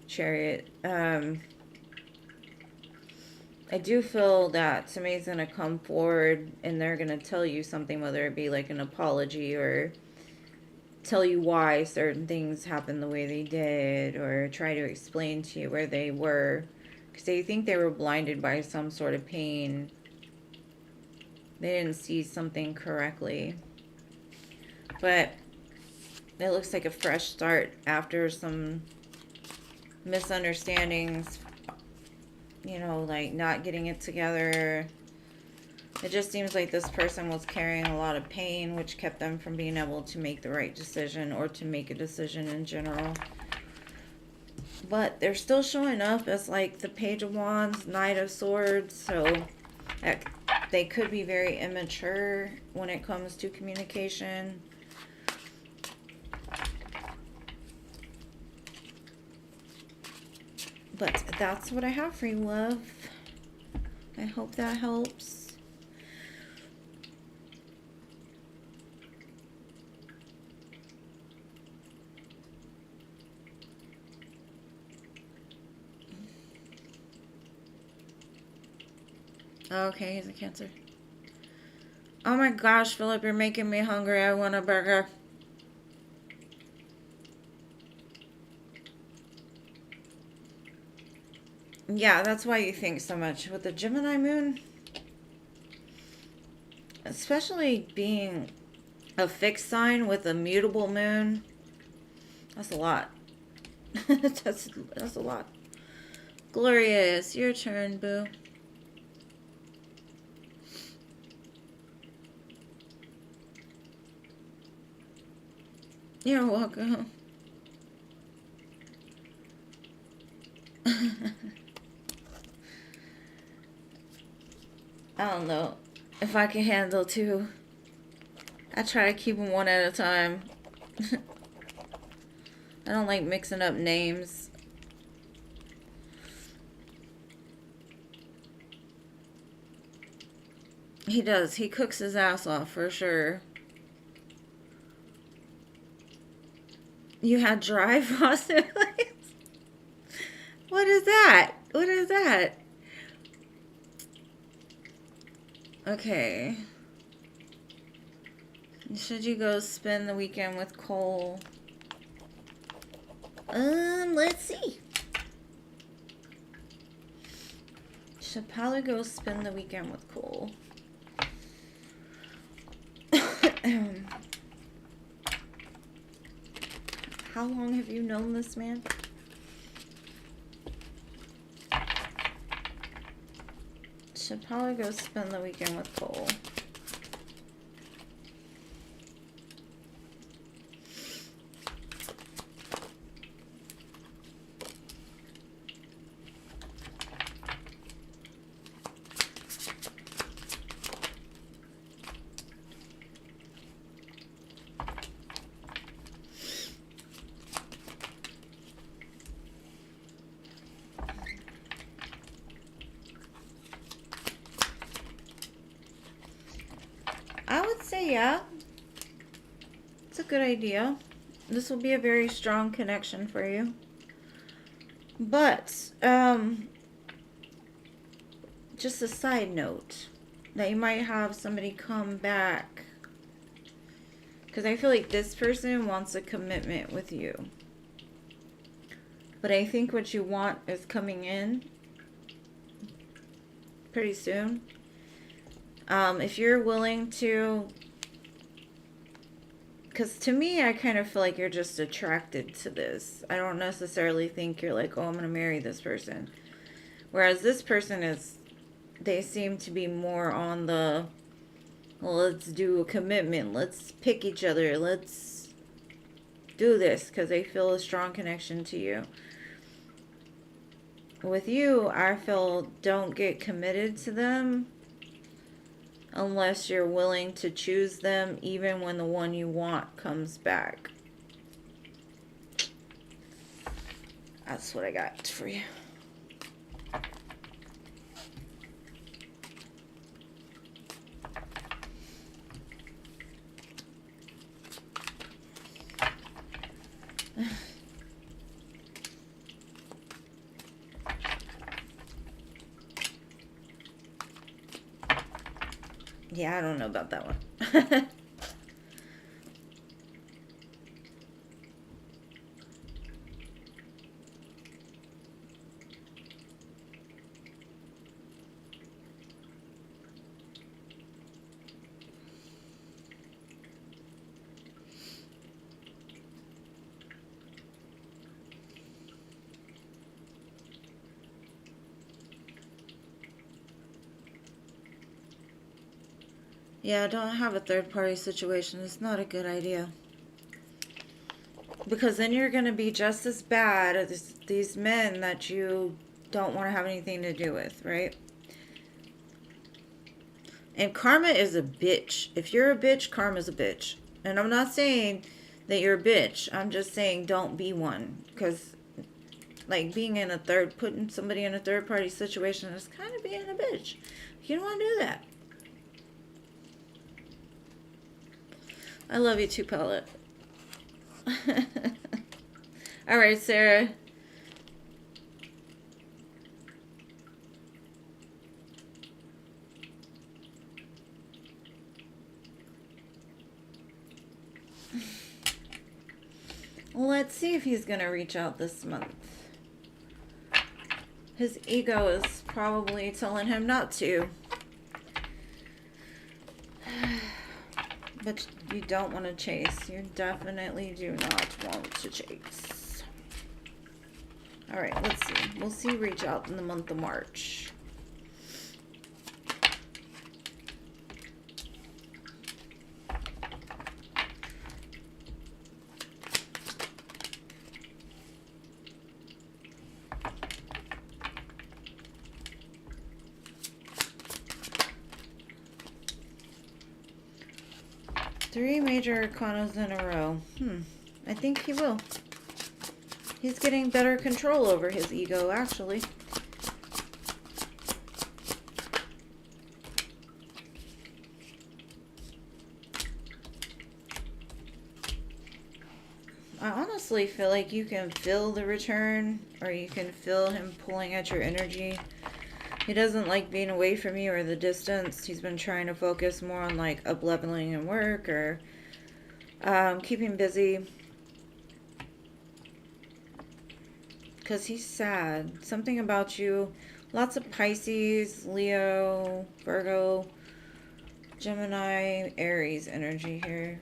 Chariot. I do feel that somebody's going to come forward and they're going to tell you something, whether it be like an apology or tell you why certain things happened the way they did, or try to explain to you where they were. Because they think they were blinded by some sort of pain. They didn't see something correctly. But it looks like a fresh start after some misunderstandings. You know, like not getting it together. It just seems like this person was carrying a lot of pain, which kept them from being able to make the right decision or to make a decision in general. But they're still showing up as like the Page of Wands, Knight of Swords, so they could be very immature when it comes to communication. But that's what I have for you, love. I hope that helps. Okay, he's a Cancer. Oh my gosh, Philip, you're making me hungry. I want a burger. Yeah, that's why you think so much. With the Gemini moon, especially being a fixed sign with a mutable moon, that's a lot. that's a lot. Glorious, your turn, boo. You're welcome. I don't know if I can handle two. I try to keep them one at a time. I don't like mixing up names. He does. He cooks his ass off for sure. You had dry frosted flakes? What is that? What is that? Okay. Should you go spend the weekend with Cole? Let's see. Should probably go spend the weekend with Cole. How long have you known this man? Should probably go spend the weekend with Cole. I would say, yeah. It's a good idea. This will be a very strong connection for you. But, just a side note, that you might have somebody come back. Because I feel like this person wants a commitment with you. But I think what you want is coming in pretty soon. If you're willing to, because to me, I kind of feel like you're just attracted to this. I don't necessarily think you're like, oh, I'm going to marry this person. Whereas this person is, they seem to be more on the, well, let's do a commitment. Let's pick each other. Let's do this, because they feel a strong connection to you. With you, I feel don't get committed to them unless you're willing to choose them, even when the one you want comes back. That's what I got for you. Yeah, I don't know about that one. Yeah, don't have a third party situation. It's not a good idea. Because then you're going to be just as bad as these men that you don't want to have anything to do with, right? And karma is a bitch. If you're a bitch, karma's a bitch. And I'm not saying that you're a bitch. I'm just saying don't be one. Because, like, putting somebody in a third party situation is kind of being a bitch. You don't want to do that. I love you too, Pellet. All right, Sarah. Let's see if he's going to reach out this month. His ego is probably telling him not to. But you don't want to chase. You definitely do not want to chase. Alright, let's see. We'll see reach out in the month of March. Three major arcanas in a row. I think he will. He's getting better control over his ego, actually. I honestly feel like you can feel the return, or you can feel him pulling at your energy. He doesn't like being away from you or the distance. He's been trying to focus more on like up-leveling in work or keeping busy. Because he's sad. Something about you. Lots of Pisces, Leo, Virgo, Gemini, Aries energy here.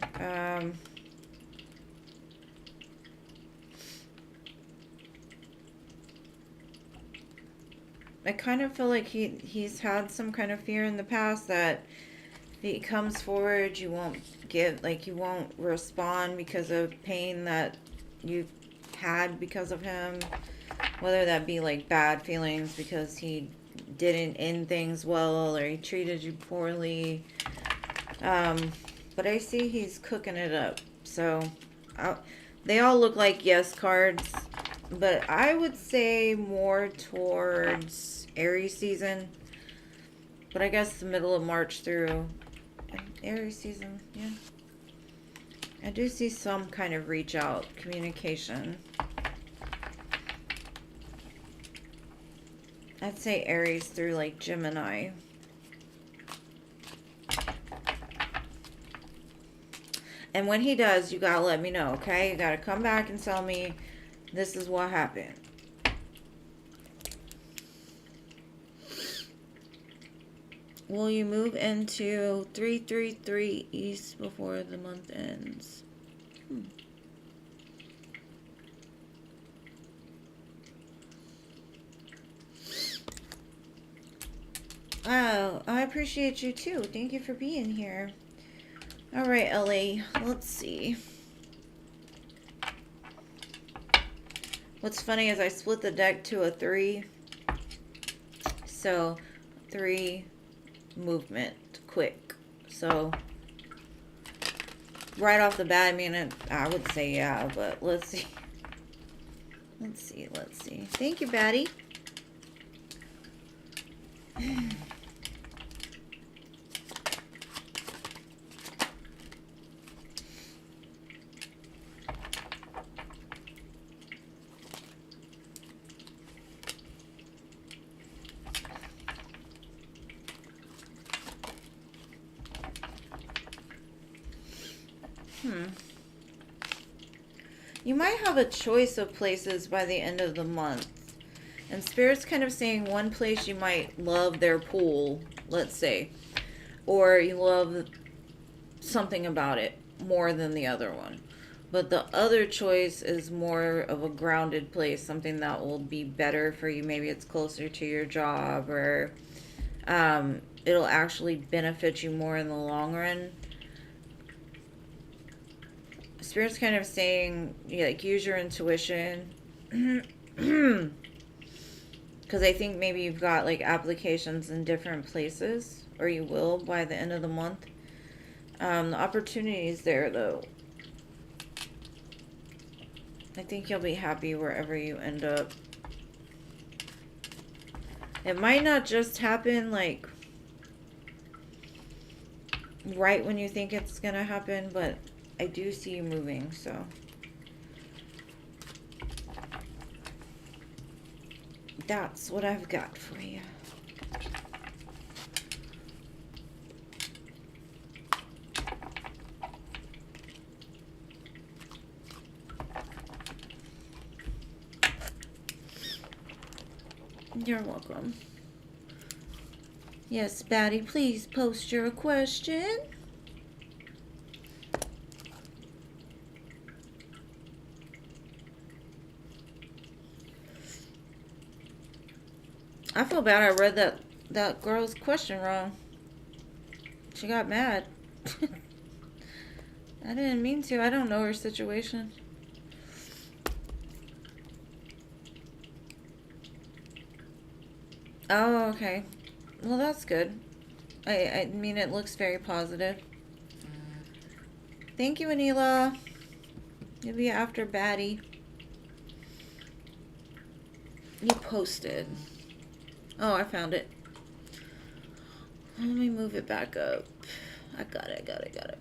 I kind of feel like he's had some kind of fear in the past that if he comes forward, you won't respond because of pain that you've had because of him. Whether that be like bad feelings because he didn't end things well or he treated you poorly. But I see he's cooking it up. So they all look like yes cards. But I would say more towards Aries season. But I guess the middle of March through Aries season, yeah. I do see some kind of reach out, communication. I'd say Aries through like Gemini. And when he does, you gotta let me know, okay? You gotta come back and tell me this is what happened. Will you move into 333 East before the month ends? Oh, I appreciate you too. Thank you for being here. All right, Ellie. Let's see. What's funny is I split the deck to a 3. So, 3 movement, quick. So, right off the bat, I mean, I would say yeah, but let's see. Let's see, let's see. Thank you, Batty. You might have a choice of places by the end of the month. And Spirit's kind of saying one place you might love their pool, let's say. Or you love something about it more than the other one. But the other choice is more of a grounded place, something that will be better for you. Maybe it's closer to your job, or it'll actually benefit you more in the long run. Spirit's kind of saying, like, use your intuition. Because I think maybe you've got, like, applications in different places, or you will by the end of the month. The opportunity's there, though. I think you'll be happy wherever you end up. It might not just happen, like, right when you think it's gonna happen, but I do see you moving, so. That's what I've got for you. You're welcome. Yes, Batty, please post your question. I feel bad I read that girl's question wrong. She got mad. I didn't mean to. I don't know her situation. Oh, okay. Well, that's good. I mean, it looks very positive. Thank you, Anila. You'll be after Batty. You posted. Oh, I found it. Let me move it back up. I got it.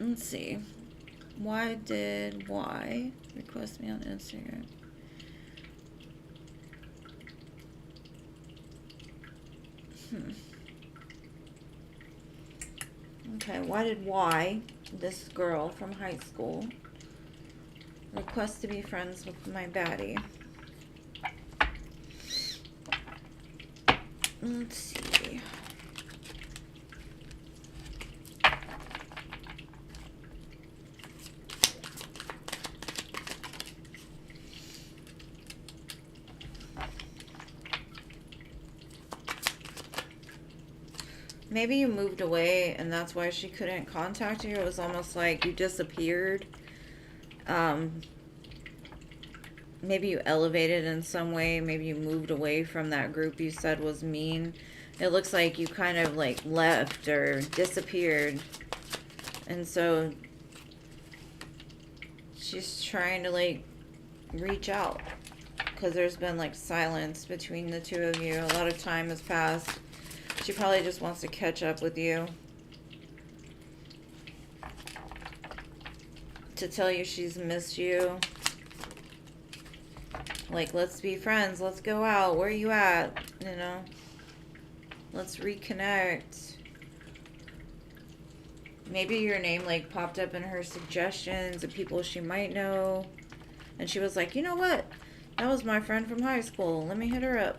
Let's see. Why request me on Instagram? Okay, why did this girl from high school request to be friends with my baddie? Let's see. Maybe you moved away and that's why she couldn't contact you. It was almost like you disappeared. Maybe you elevated in some way. Maybe you moved away from that group you said was mean. It looks like you kind of like left or disappeared. And so she's trying to like reach out because there's been like silence between the two of you. A lot of time has passed. She probably just wants to catch up with you. To tell you she's missed you. Like, let's be friends. Let's go out. Where are you at? You know? Let's reconnect. Maybe your name, like, popped up in her suggestions of people she might know. And she was like, you know what? That was my friend from high school. Let me hit her up.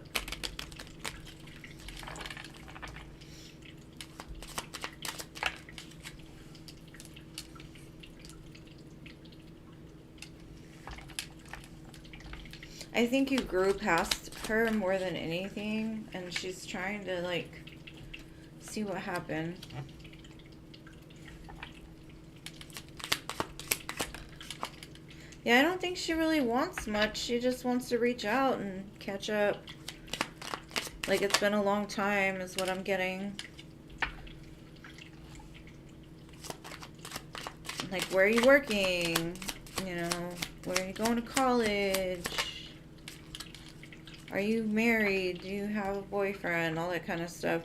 I think you grew past her more than anything, and she's trying to, like, see what happened. Yeah, I don't think she really wants much. She just wants to reach out and catch up. Like, it's been a long time is what I'm getting. Like, where are you working? You know, Where are you going to college? Are you married? Do you have a boyfriend? All that kind of stuff.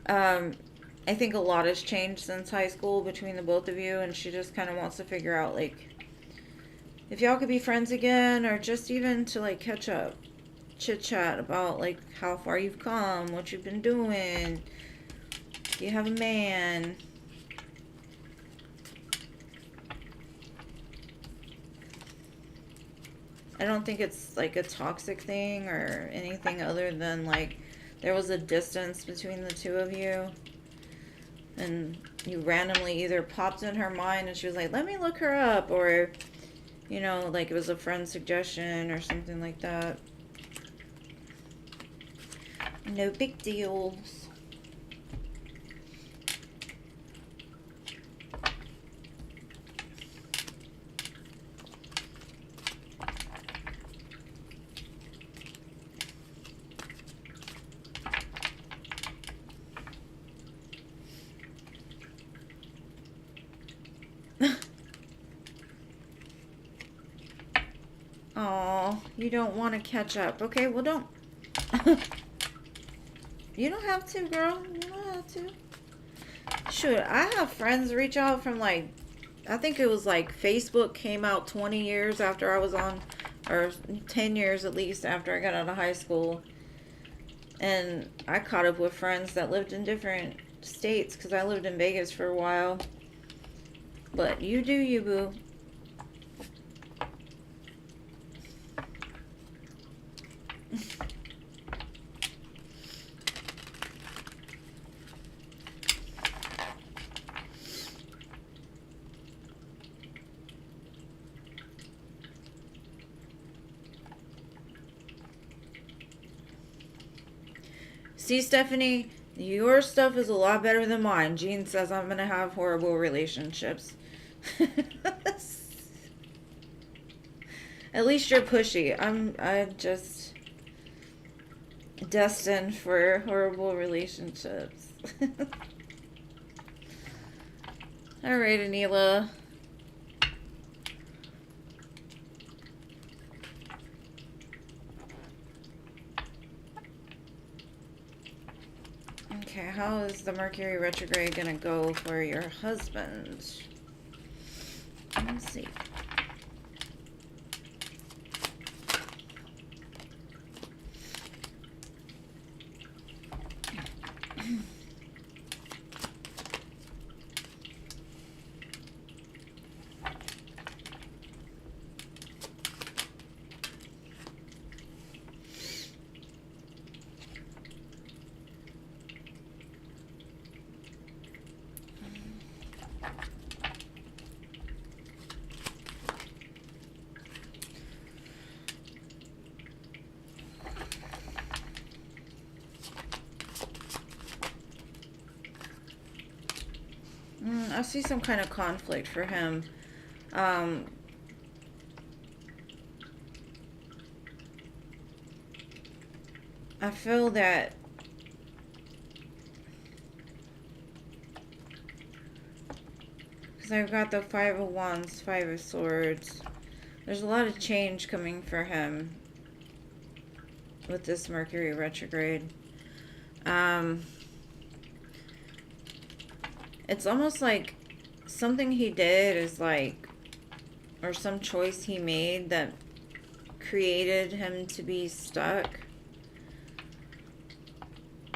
I think a lot has changed since high school between the both of you, and she just kind of wants to figure out, like, if y'all could be friends again, or just even to, like, catch up, chit chat about, like, how far you've come, what you've been doing. Do you have a man? I don't think it's, like, a toxic thing or anything other than, like, there was a distance between the two of you. And you randomly either popped in her mind and she was like, let me look her up. Or, you know, like it was a friend's suggestion or something like that. No big deals. Oh, you don't want to catch up. Okay, well, don't. You don't have to, girl. You don't have to. Shoot, I have friends reach out from, like, I think it was like Facebook came out 20 years after I was on, or 10 years at least after I got out of high school. And I caught up with friends that lived in different states because I lived in Vegas for a while. But you do you, boo. See, Stephanie, your stuff is a lot better than mine. Jean says I'm gonna have horrible relationships. At least you're pushy. I'm just destined for horrible relationships. Alright, Anila. Okay, how is the Mercury retrograde gonna go for your husband? Let's see. I see some kind of conflict for him. I feel that because I've got the Five of Wands, Five of Swords. There's a lot of change coming for him with this Mercury retrograde. It's almost like something he did is like, or some choice he made that created him to be stuck.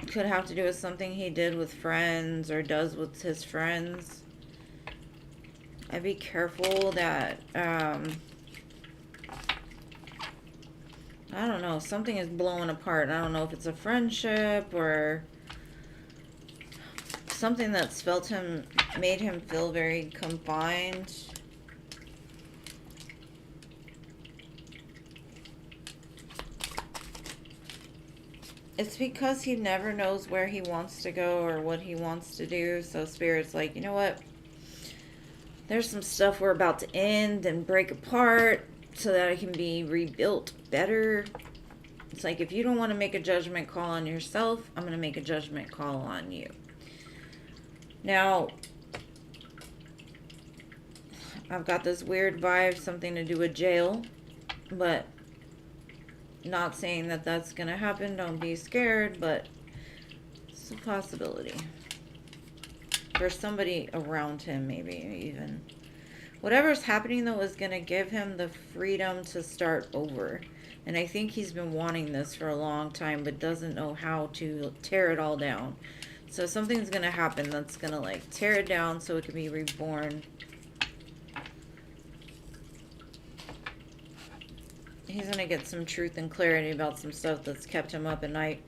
Could have to do with something he did with friends or does with his friends. I'd be careful that, I don't know, something is blowing apart. I don't know if it's a friendship or something that's made him feel very confined. It's because he never knows where he wants to go or what he wants to do. So Spirit's like, you know what? There's some stuff we're about to end and break apart so that it can be rebuilt better. It's like, if you don't want to make a judgment call on yourself, I'm going to make a judgment call on you. Now, I've got this weird vibe, something to do with jail, but not saying that that's going to happen. Don't be scared, but it's a possibility. For somebody around him, maybe even. Whatever's happening, though, is going to give him the freedom to start over. And I think he's been wanting this for a long time, but doesn't know how to tear it all down. So something's going to happen that's going to, like, tear it down so it can be reborn. He's going to get some truth and clarity about some stuff that's kept him up at night.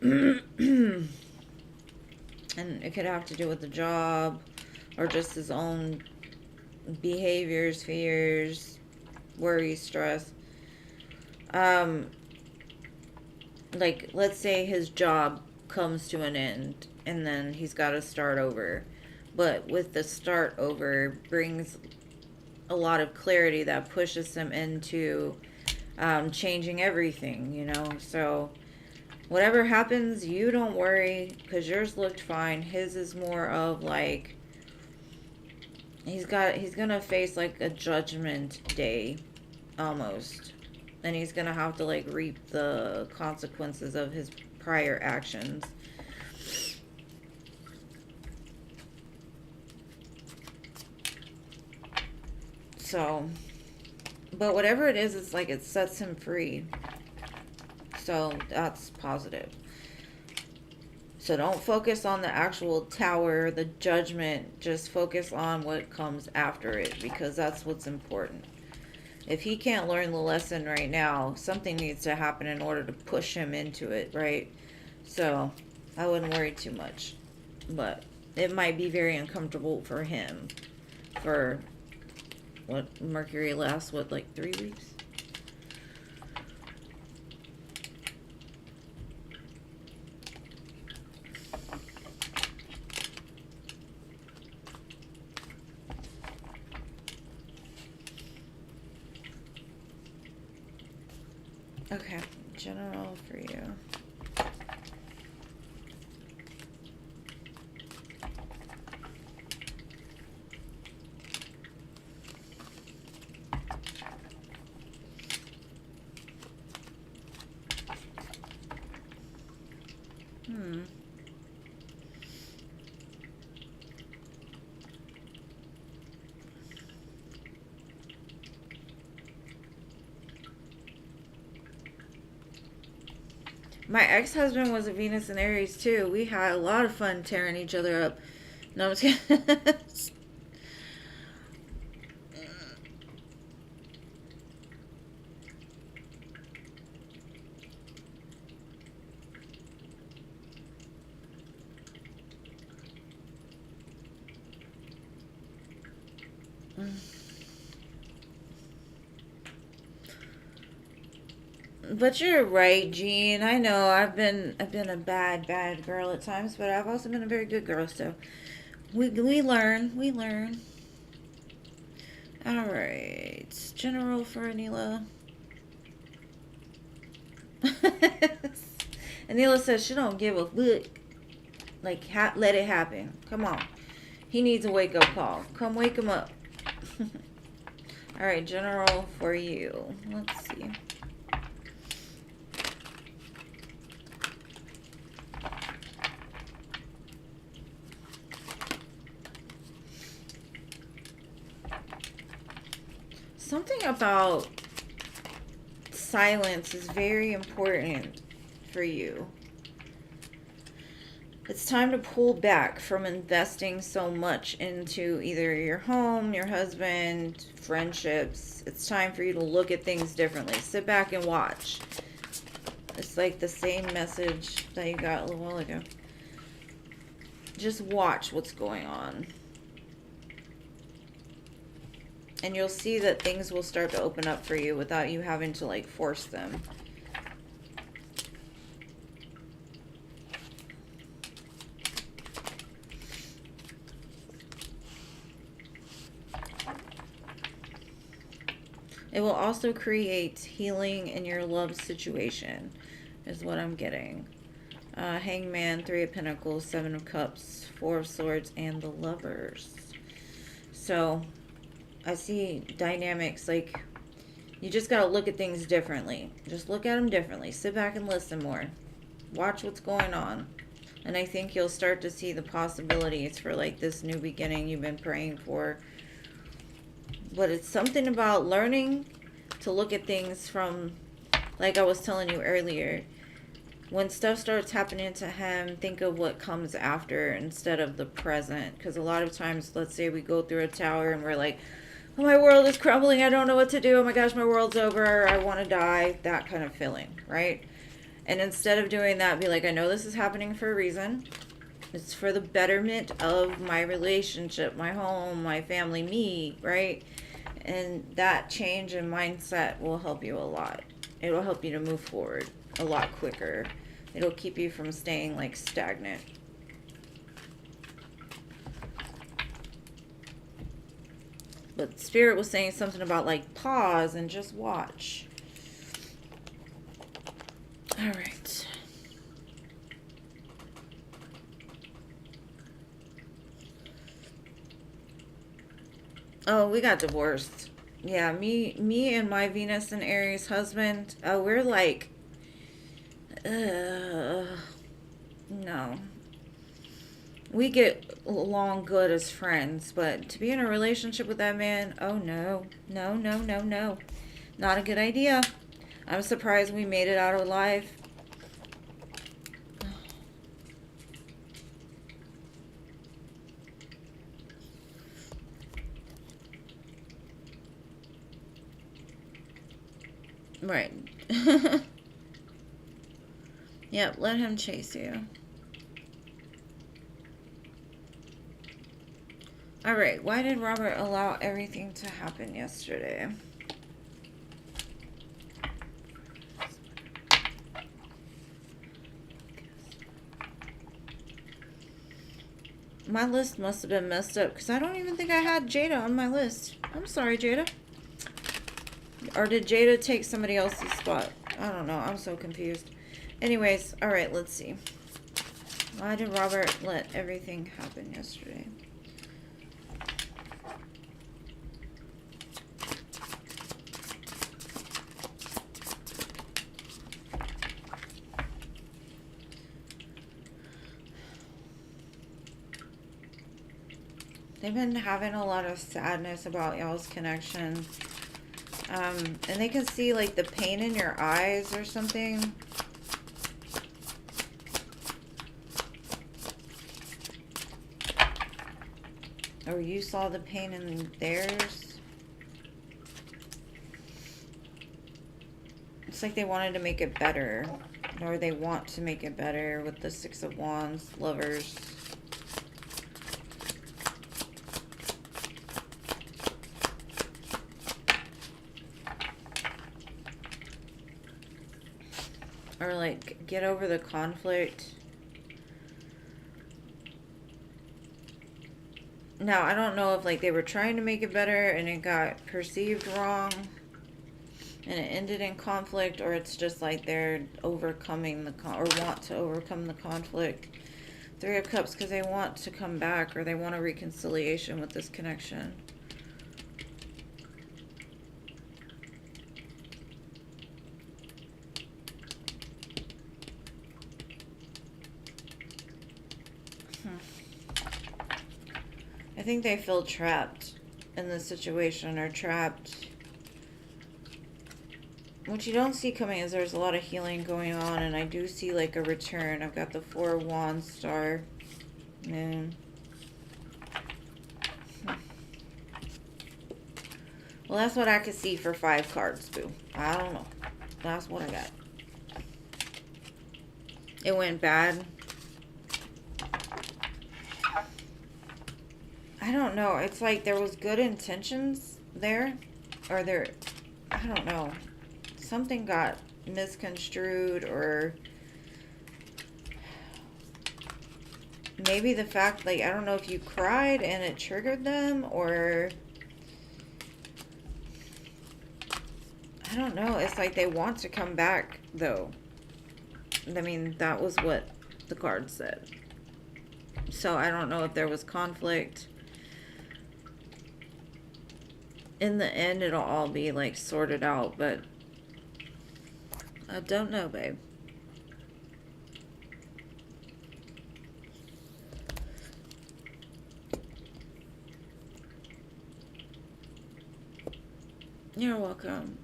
And it could have to do with the job or just his own behaviors, fears, worries, stress. Like, let's say his job comes to an end and then he's got to start over. But with the start over brings a lot of clarity that pushes him into changing everything, you know. So whatever happens, you don't worry, because yours looked fine. His is more of like, he's gonna face like a judgment day almost, and he's gonna have to like reap the consequences of his prior actions. So, but whatever it is, it's like it sets him free. So that's positive. So don't focus on the actual tower, the judgment. Just focus on what comes after it, because that's what's important. If he can't learn the lesson right now, something needs to happen in order to push him into it, right? So I wouldn't worry too much. But it might be very uncomfortable for him. For what, Mercury lasts, what, like 3 weeks? Okay, general for you. My ex-husband was a Venus and Aries too. We had a lot of fun tearing each other up. No, I'm just kidding. But you're right, Jean. I know I've been a bad girl at times, but I've also been a very good girl. So we learn. All right, general for Anila. Anila says she don't give a fuck. Like, let it happen. Come on. He needs a wake up call. Come wake him up. All right, general for you. Let's see. Something about silence is very important for you. It's time to pull back from investing so much into either your home, your husband, friendships. It's time for you to look at things differently. Sit back and watch. It's like the same message that you got a little while ago. Just watch what's going on. And you'll see that things will start to open up for you without you having to like force them. It will also create healing in your love situation, is what I'm getting. Hangman, 3 of Pentacles, 7 of Cups, 4 of Swords, and the Lovers. So, I see dynamics, like, you just got to look at things differently. Just look at them differently. Sit back and listen more. Watch what's going on. And I think you'll start to see the possibilities for, like, this new beginning you've been praying for. But it's something about learning to look at things from, like I was telling you earlier, when stuff starts happening to him, think of what comes after instead of the present. Because a lot of times, let's say we go through a tower and we're like, oh, my world is crumbling, I don't know what to do, oh my gosh, my world's over, I want to die, that kind of feeling, right? And instead of doing that, be like, I know this is happening for a reason. It's for the betterment of my relationship, my home, my family, me, right? And that change in mindset will help you a lot. It'll help you to move forward a lot quicker. It'll keep you from staying, like, stagnant. But Spirit was saying something about, like, pause and just watch. All right. Oh, we got divorced. Yeah, me and my Venus and Aries husband, we're like, no. We get along good as friends, but to be in a relationship with that man, oh no. No, no, no, no. Not a good idea. I'm surprised we made it out alive. Right. Yep, let him chase you. Alright, why did Robert allow everything to happen yesterday? My list must have been messed up, because I don't even think I had Jada on my list. I'm sorry, Jada. Or did Jada take somebody else's spot? I don't know. I'm so confused. Anyways, alright, let's see. Why did Robert let everything happen yesterday? They've been having a lot of sadness about y'all's connection. And they can see, like, the pain in your eyes or something. Or you saw the pain in theirs. It's like they wanted to make it better. Or they want to make it better with the Six of Wands, Lovers. Or, like, get over the conflict. Now, I don't know if, like, they were trying to make it better and it got perceived wrong and it ended in conflict, or it's just like they're overcoming the or want to overcome the conflict. Three of Cups because they want to come back, or they want a reconciliation with this connection. I think they feel trapped in this situation, or trapped. What you don't see coming is there's a lot of healing going on, and I do see, like, a return. I've got the Four of Wands, Star, Moon. Well, that's what I could see for 5 cards, boo. I don't know. That's what I got. It went bad. I don't know. It's like there was good intentions there. Or there... I don't know. Something got misconstrued, or... maybe the fact, like, I don't know if you cried and it triggered them, or... I don't know. It's like they want to come back, though. I mean, that was what the card said. So I don't know if there was conflict. in the end it'll all be like sorted out, but I don't know, babe. You're welcome.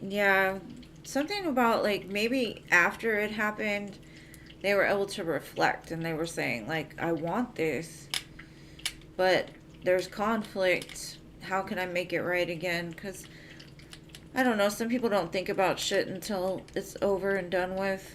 Yeah, something about like maybe after it happened, they were able to reflect and they were saying, like, I want this, but there's conflict. How can I make it right again? Because I don't know, some people don't think about shit until it's over and done with.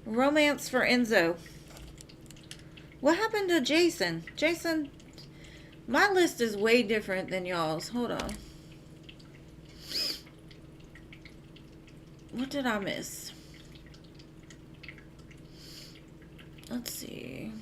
Romance for Enzo. What happened to Jason? Jason, my list is way different than y'all's. Hold on. What did I miss? Let's see.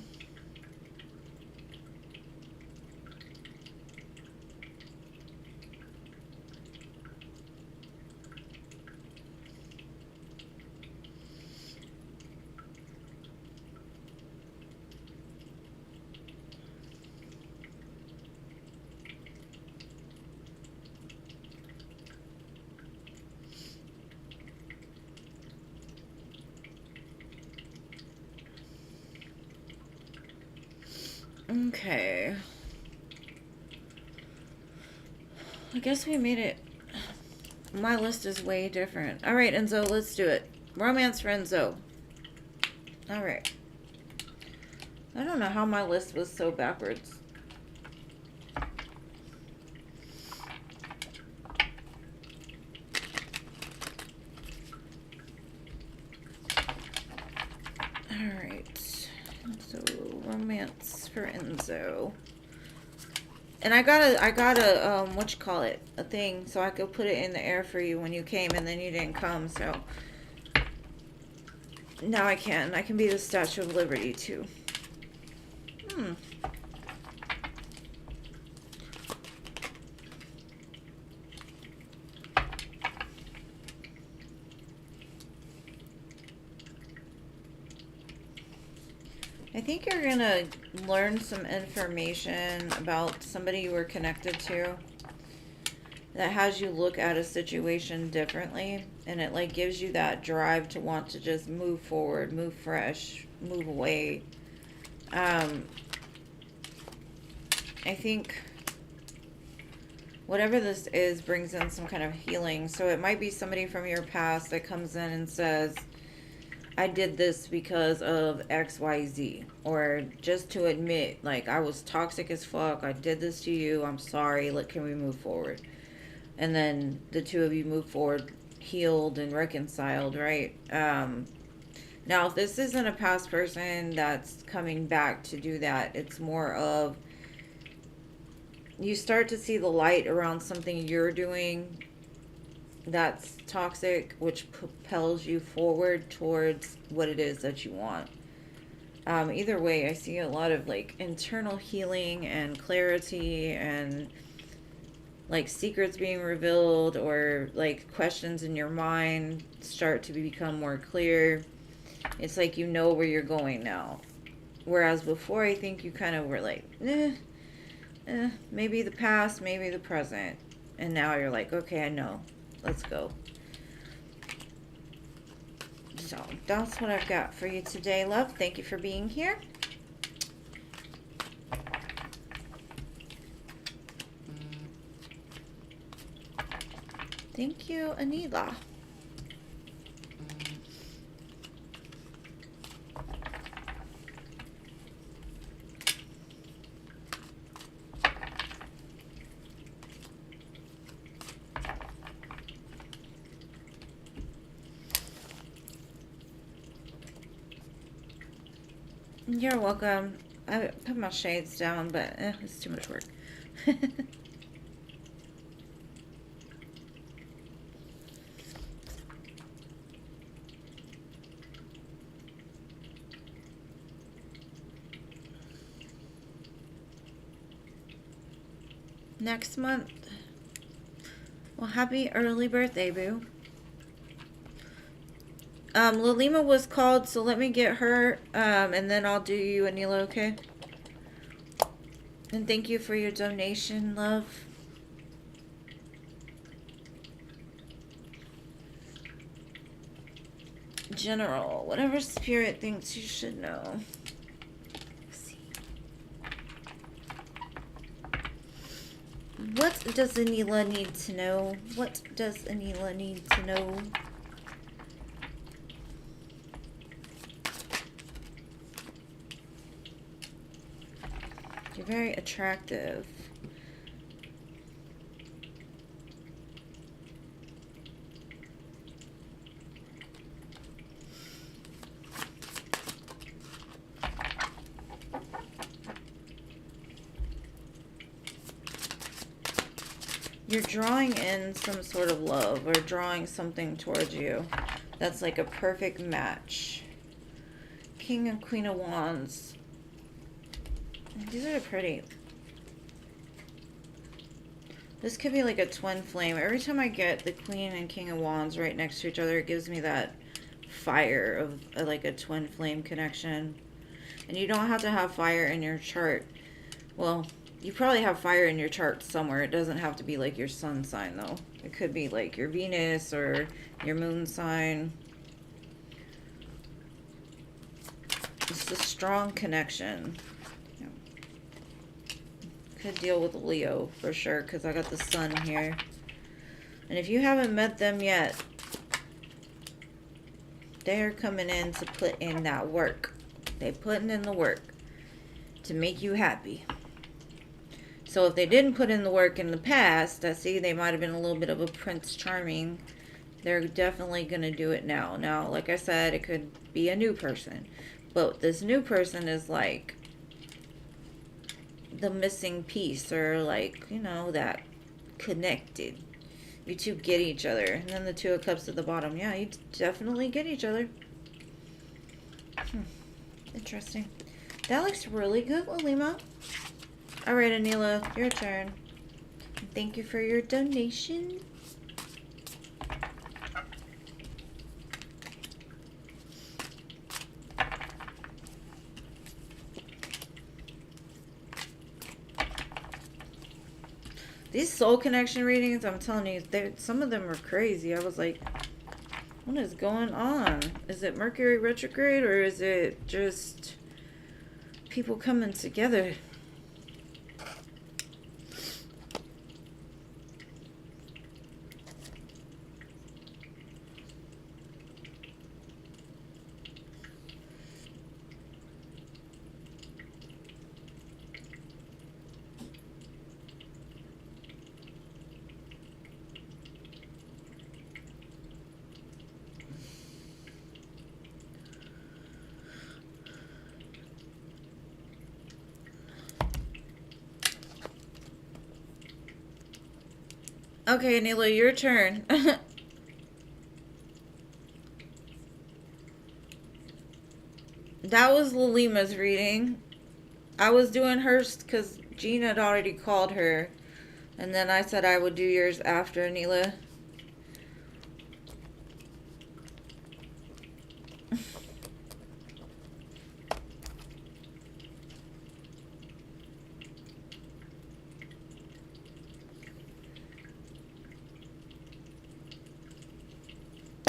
Okay. I guess we made it. My list is way different. Alright, Enzo, let's do it. Romance for Enzo. Alright. I don't know how my list was so backwards. Alright. So, romance for Enzo. And I got a, what you call it? A thing, so I could put it in the air for you when you came, and then you didn't come, so. Now I can. I can be the Statue of Liberty, too. I think you're gonna learn some information about somebody you were connected to that has you look at a situation differently, and it like gives you that drive to want to just move forward, move fresh, move away. I think whatever this is brings in some kind of healing. So it might be somebody from your past that comes in and says, I did this because of XYZ. Or just to admit, like, I was toxic as fuck. I did this to you. I'm sorry. Like, can we move forward? And then the two of you move forward, healed and reconciled, right? Now, if this isn't a past person that's coming back to do that, it's more of you start to see the light around something you're doing that's toxic, which propels you forward towards what it is that you want. Either way, I see a lot of like internal healing and clarity and like secrets being revealed, or like questions in your mind start to become more clear. It's like you know where you're going now. Whereas before, I think you kind of were like, maybe the past, maybe the present. And now you're like, okay, I know. Let's go. So that's what I've got for you today, love. Thank you for being here. Thank you, Anila. You're welcome. I put my shades down, but it's too much work. next month. Well, happy early birthday, boo. Lalima was called, so let me get her, and then I'll do you, Anila, okay? And thank you for your donation, love. General, whatever spirit thinks you should know. What does Anila need to know? What does Anila need to know? You're very attractive. You're drawing in some sort of love or drawing something towards you. That's like a perfect match. King and Queen of Wands. These are pretty. This could be like a twin flame. Every time I get the Queen and King of Wands right next to each other, it gives me that fire of like a twin flame connection. And you don't have to have fire in your chart. Well, you probably have fire in your chart somewhere. It doesn't have to be like your sun sign though. It could be like your Venus or your moon sign. It's a strong connection. Yeah. Could deal with Leo for sure because I got the sun here. And if you haven't met them yet, they're coming in to put in that work. They're putting in the work to make you happy. So if they didn't put in the work in the past, I see they might have been a little bit of a Prince Charming. They're definitely going to do it now. Now, like I said, it could be a new person. But this new person is like the missing piece or like, you know, that connected. You two get each other. And then the Two of Cups at the bottom. Yeah, you definitely get each other. Interesting. That looks really good, Lima. Alright, Anila, your turn. Thank you for your donation. These soul connection readings, I'm telling you, some of them are crazy. I was like, what is going on? Is it Mercury retrograde or is it just people coming together? Okay, Anila, your turn. That was Lalima's reading. I was doing hers because Gina had already called her. And then I said I would do yours after, Anila.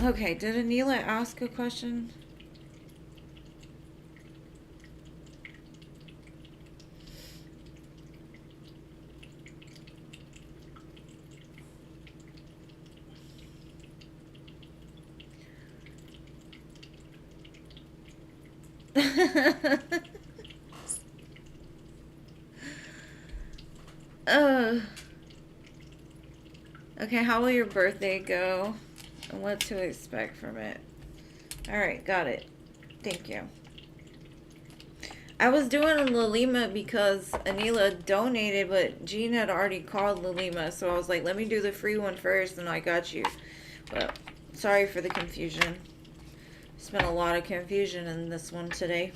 Okay, did Anila ask a question? Okay, how will your birthday go? And what to expect from it. Alright, got it. Thank you. I was doing Lalima because Anila donated, but Jean had already called Lalima, so I was like, let me do the free one first, and I got you. But, sorry for the confusion. There's been a lot of confusion in this one today.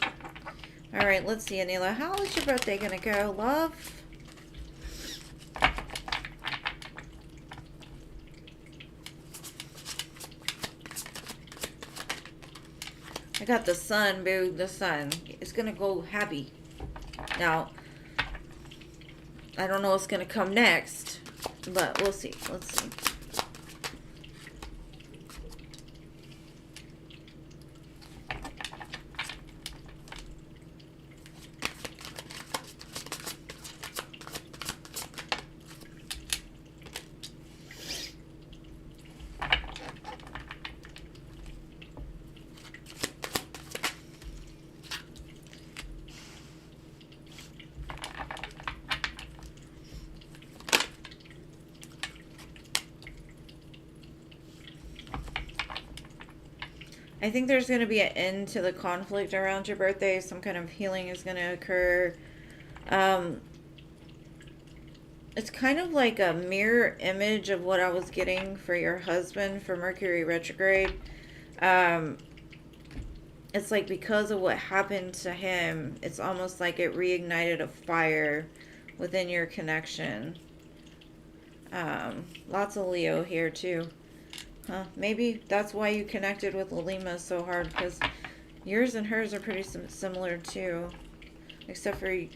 Alright, let's see, Anila. How is your birthday gonna go, love? I got the sun, boo. The sun. It's gonna go happy. Now, I don't know what's gonna come next, but we'll see. Let's see. I think there's going to be an end to the conflict around your birthday. Some kind of healing is going to occur. It's kind of like a mirror image of what I was getting for your husband for Mercury retrograde. It's like because of what happened to him, it's almost like it reignited a fire within your connection. Lots of Leo here too. Huh, maybe that's why you connected with Lima so hard, because yours and hers are pretty similar too. Except for, I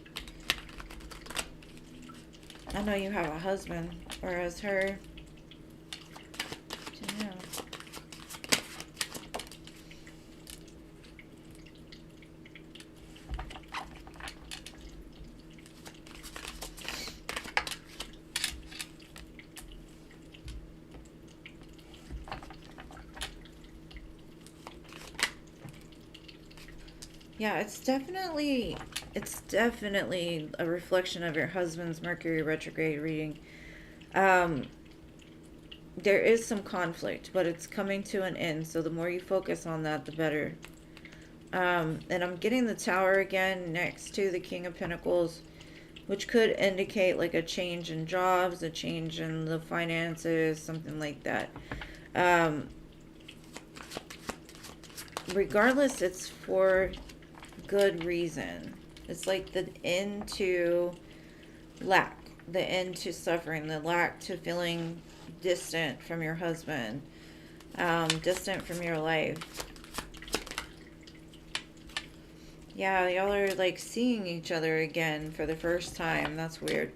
know you have a husband, whereas her, I don't know. Yeah, it's definitely a reflection of your husband's Mercury retrograde reading. There is some conflict, but it's coming to an end. So the more you focus on that, the better. And I'm getting the Tower again next to the King of Pentacles, which could indicate like a change in jobs, a change in the finances, something like that. Regardless, it's for good reason. It's like the end to lack, the end to suffering, the lack to feeling distant from your husband, distant from your life. Yeah, y'all are like seeing each other again for the first time. That's weird.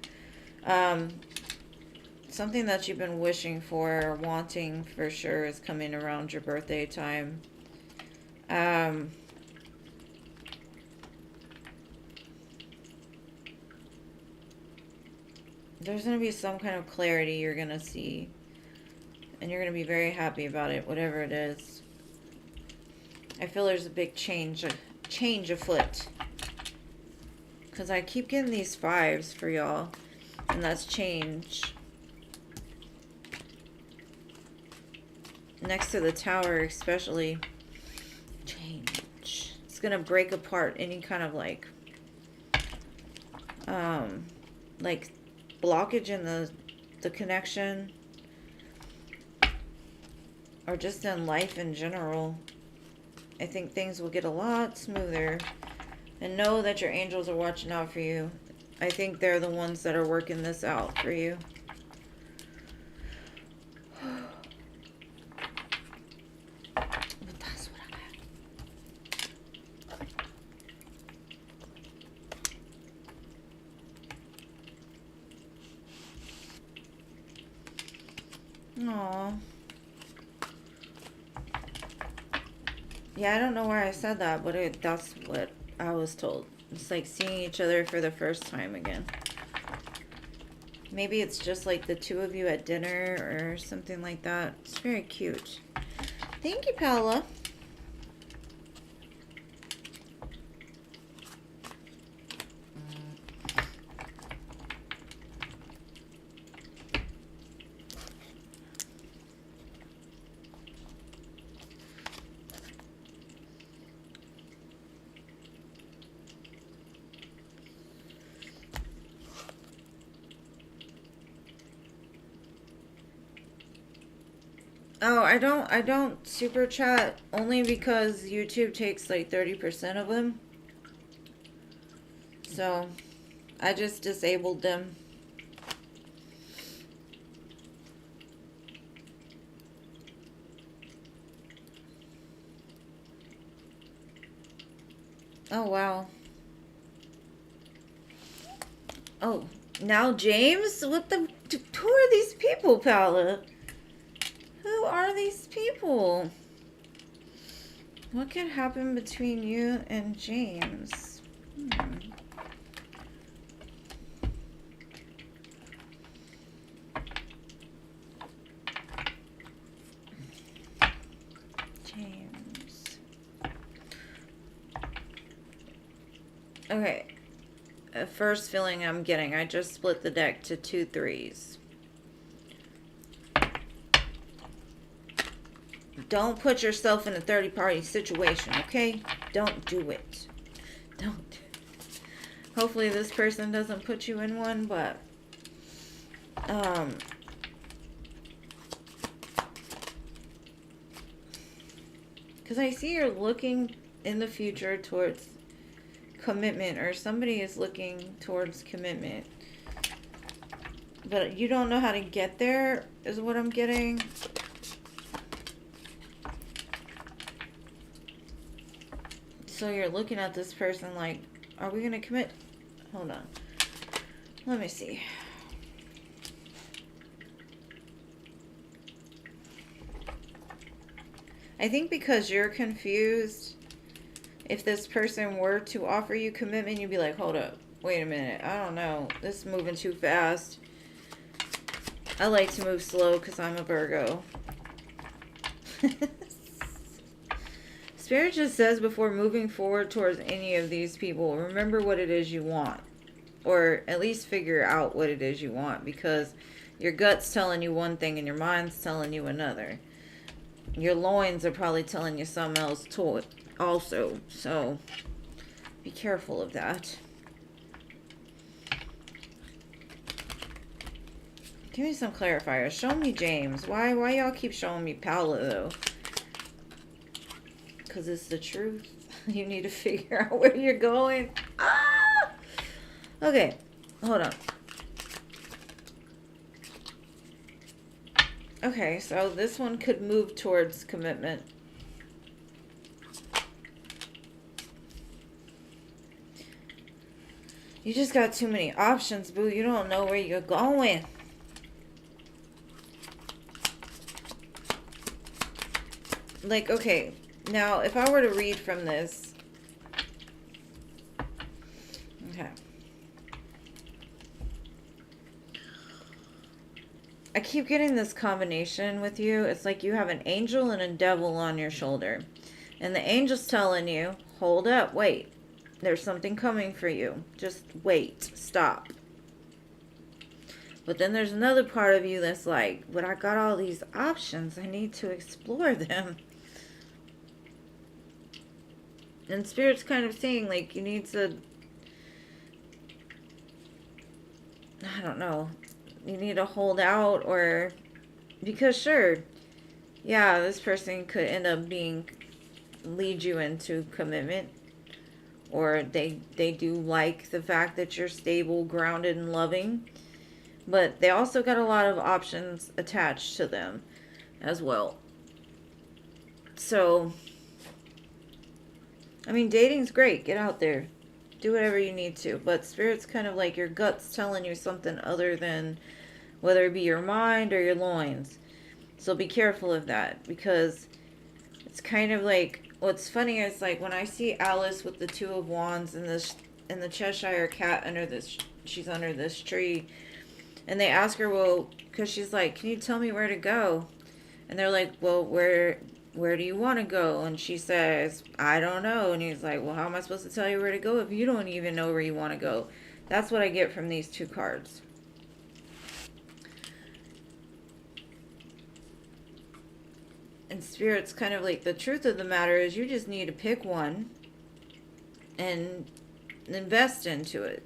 Something that you've been wishing for or wanting for sure is coming around your birthday time. There's going to be some kind of clarity you're going to see. And you're going to be very happy about it, whatever it is. I feel there's a big change afoot. Because I keep getting these fives for y'all. And that's change. Next to the Tower especially. Change. It's going to break apart any kind of like blockage in the connection, or just in life in general. I think things will get a lot smoother, and know that your angels are watching out for you. I think they're the ones that are working this out for you. But that's what I got. Aww. Yeah, I don't know where I said that, but that's what I was told. It's like seeing each other for the first time again. Maybe it's just like the two of you at dinner or something like that. It's very cute. Thank you, Paola. Oh, I don't super chat only because YouTube takes like 30% of them. So, I just disabled them. Oh, wow. Oh, now James? What the... Who are these people, Paula? Who are these people? What could happen between you and James? James. Okay. The first feeling I'm getting, I just split the deck to 2 3s. Don't put yourself in a 30-party situation, okay? Don't do it. Don't. Hopefully this person doesn't put you in one, but because I see you're looking in the future towards commitment, or somebody is looking towards commitment, but you don't know how to get there, is what I'm getting. So you're looking at this person like, are we gonna commit? Hold on, let me see. I think because you're confused, if this person were to offer you commitment, you'd be like, hold up, wait a minute, I don't know, this is moving too fast. I like to move slow because I'm a Virgo. Spirit just says, before moving forward towards any of these people, remember what it is you want. Or at least figure out what it is you want, because your gut's telling you one thing and your mind's telling you another. Your loins are probably telling you something else too, also. So be careful of that. Give me some clarifiers. Show me James. Why y'all keep showing me Paula, though? Because it's the truth. You need to figure out where you're going. Ah! Okay. Hold on. Okay, so this one could move towards commitment. You just got too many options, boo. You don't know where you're going. Like, okay, now if I were to read from this. Okay. I keep getting this combination with you. It's like you have an angel and a devil on your shoulder. And the angel's telling you, hold up, wait. There's something coming for you. Just wait. Stop. But then there's another part of you that's like, but I got all these options. I need to explore them. And Spirit's kind of saying, like, you need to, I don't know, you need to hold out, or, because sure, yeah, this person could end up lead you into commitment, or they do like the fact that you're stable, grounded, and loving, but they also got a lot of options attached to them as well. So, I mean, dating's great. Get out there. Do whatever you need to. But Spirit's kind of like your gut's telling you something other than whether it be your mind or your loins. So be careful of that, because it's kind of like, what's funny is like when I see Alice with the 2 of Wands and the Cheshire cat under this, she's under this tree, and they ask her, well, because she's like, can you tell me where to go? And they're like, well, where do you want to go? And she says, I don't know. And he's like, well, how am I supposed to tell you where to go if you don't even know where you want to go? That's what I get from these 2 cards. And Spirit's kind of like, the truth of the matter is you just need to pick one and invest into it.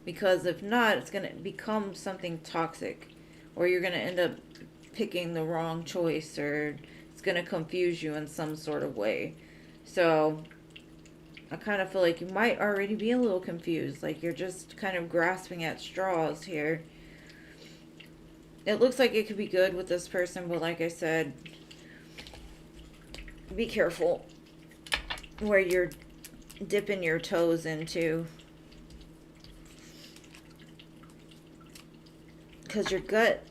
Because if not, it's going to become something toxic. Or you're going to end up picking the wrong choice, or it's going to confuse you in some sort of way. So I kind of feel like you might already be a little confused. Like you're just kind of grasping at straws here. It looks like it could be good with this person, but like I said, be careful where you're dipping your toes into. Because your gut,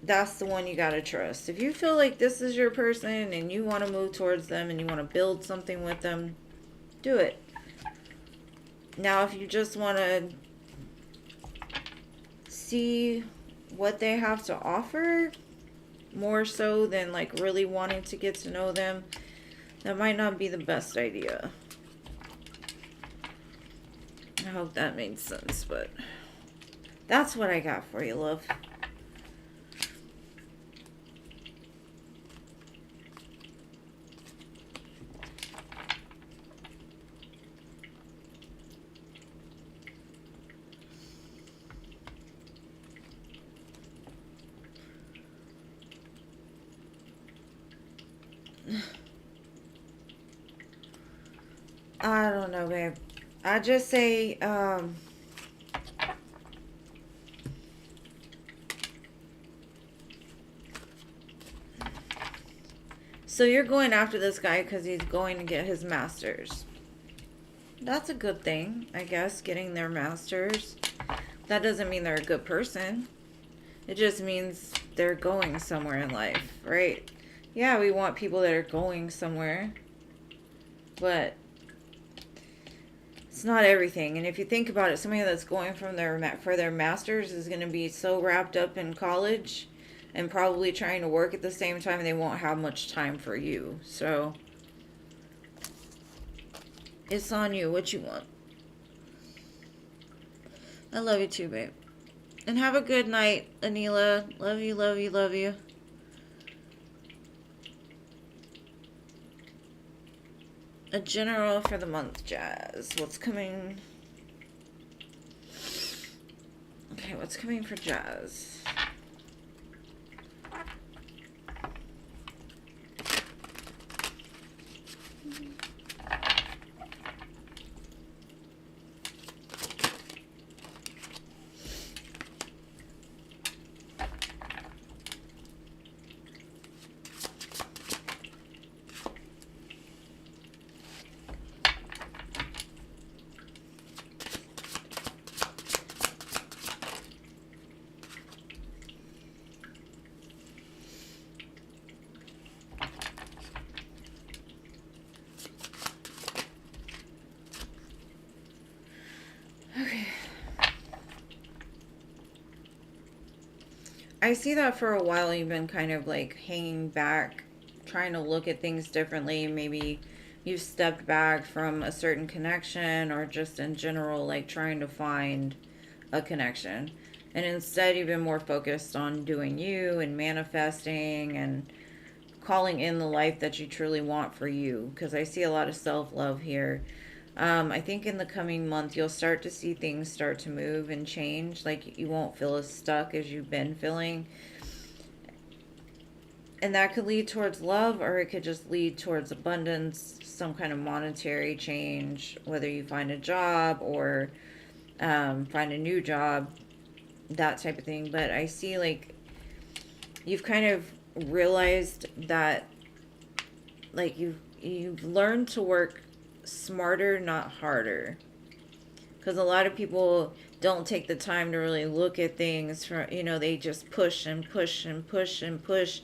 that's the one you got to trust. If you feel like this is your person and you want to move towards them and you want to build something with them, do it. Now, if you just want to see what they have to offer, more so than like really wanting to get to know them, that might not be the best idea. I hope that made sense, but that's what I got for you, love. I don't know, babe. I just say, so you're going after this guy because he's going to get his master's. That's a good thing, I guess, getting their master's. That doesn't mean they're a good person. It just means they're going somewhere in life, right? Yeah, we want people that are going somewhere, but it's not everything. And if you think about it, somebody that's going for their master's is going to be so wrapped up in college and probably trying to work at the same time, they won't have much time for you. So it's on you what you want. I love you too, babe. And have a good night, Anila. Love you, love you, love you. A general for the month, Jazz. What's coming? Okay, what's coming for Jazz? I see that for a while you've been kind of like hanging back, trying to look at things differently. Maybe you've stepped back from a certain connection or just in general, like trying to find a connection. And instead, you've been more focused on doing you and manifesting and calling in the life that you truly want for you. Because I see a lot of self-love here. I think in the coming month, you'll start to see things start to move and change. Like you won't feel as stuck as you've been feeling. And that could lead towards love, or it could just lead towards abundance, some kind of monetary change, whether you find a job or find a new job, that type of thing. But I see like you've kind of realized that like you've learned to work smarter, not harder. Because a lot of people don't take the time to really look at things from, they just push and push and push and push.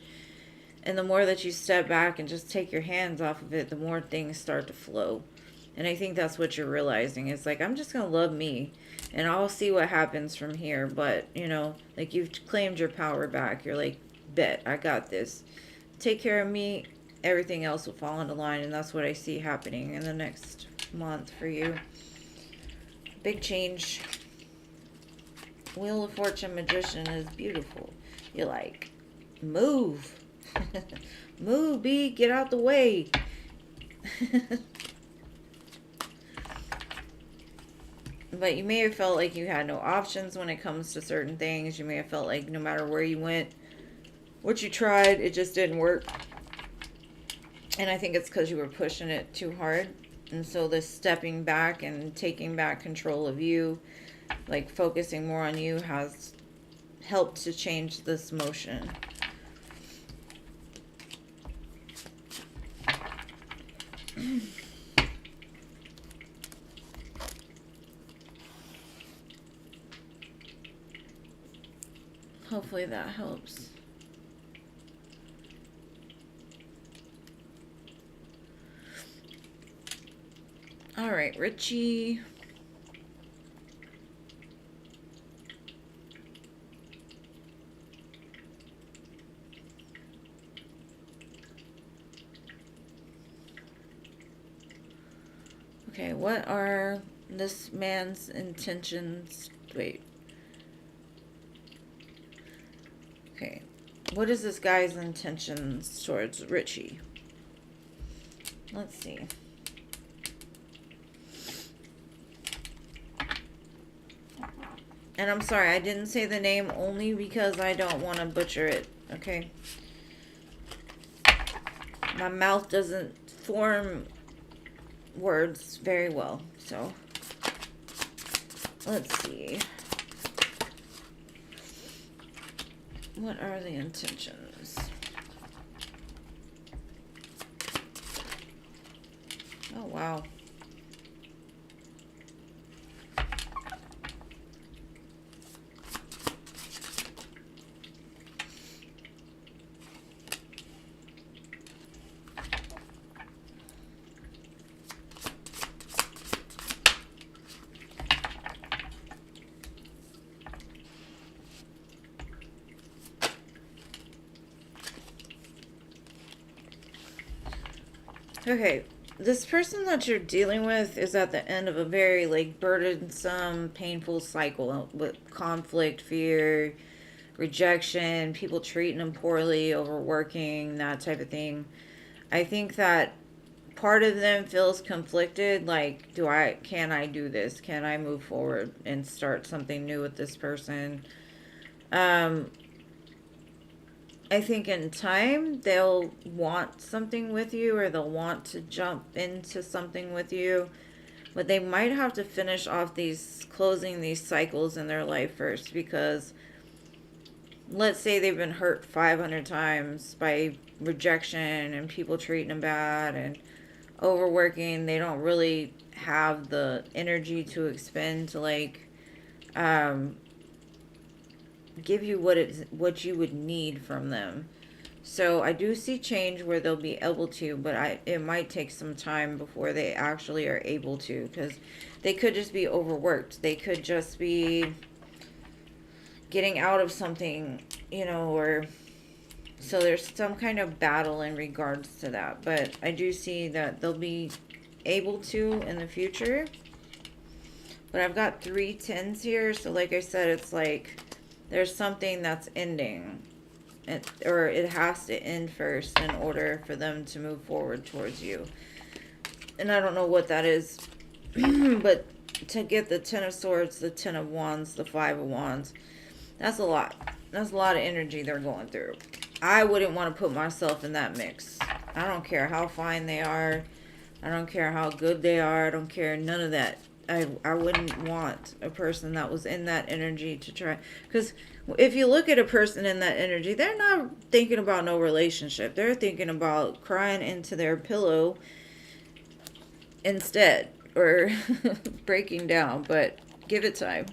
And the more that you step back and just take your hands off of it, the more things start to flow. And I think that's what you're realizing. It's like, I'm just going to love me and I'll see what happens from here. But, like you've claimed your power back. You're like, bet, I got this. Take care of me. Everything else will fall into line. And that's what I see happening in the next month for you. Big change. Wheel of Fortune Magician is beautiful. You're like, move. Move, B. Get out the way. But you may have felt like you had no options when it comes to certain things. You may have felt like no matter where you went, what you tried, it just didn't work. And I think it's because you were pushing it too hard. And so this stepping back and taking back control of you, like focusing more on you, has helped to change this motion. Hopefully that helps. All right, Richie. Okay, what are this man's intentions? Wait. Okay. What is this guy's intentions towards Richie? Let's see. And I'm sorry, I didn't say the name only because I don't want to butcher it, okay? My mouth doesn't form words very well, so let's see. What are the intentions? Oh, wow. Okay, this person that you're dealing with is at the end of a very, like, burdensome, painful cycle with conflict, fear, rejection, people treating them poorly, overworking, that type of thing. I think that part of them feels conflicted, like, can I do this? Can I move forward and start something new with this person? I think in time they'll want something with you, or they'll want to jump into something with you, but they might have to finish off closing these cycles in their life first, because let's say they've been hurt 500 times by rejection and people treating them bad and overworking. They don't really have the energy to expend to, like, give you what you would need from them. So I do see change where they'll be able to, but it might take some time before they actually are able to, because they could just be overworked. They could just be getting out of something, or so there's some kind of battle in regards to that. But I do see that they'll be able to in the future. But I've got 3 tens here, so like I said, it's like there's something that's ending, or it has to end first in order for them to move forward towards you. And I don't know what that is, but to get the 10 of swords, the 10 of wands, the 5 of wands, that's a lot. That's a lot of energy they're going through. I wouldn't want to put myself in that mix. I don't care how fine they are. I don't care how good they are. I don't care, none of that. I wouldn't want a person that was in that energy to try. Because if you look at a person in that energy, they're not thinking about no relationship. They're thinking about crying into their pillow instead, or breaking down. But give it time.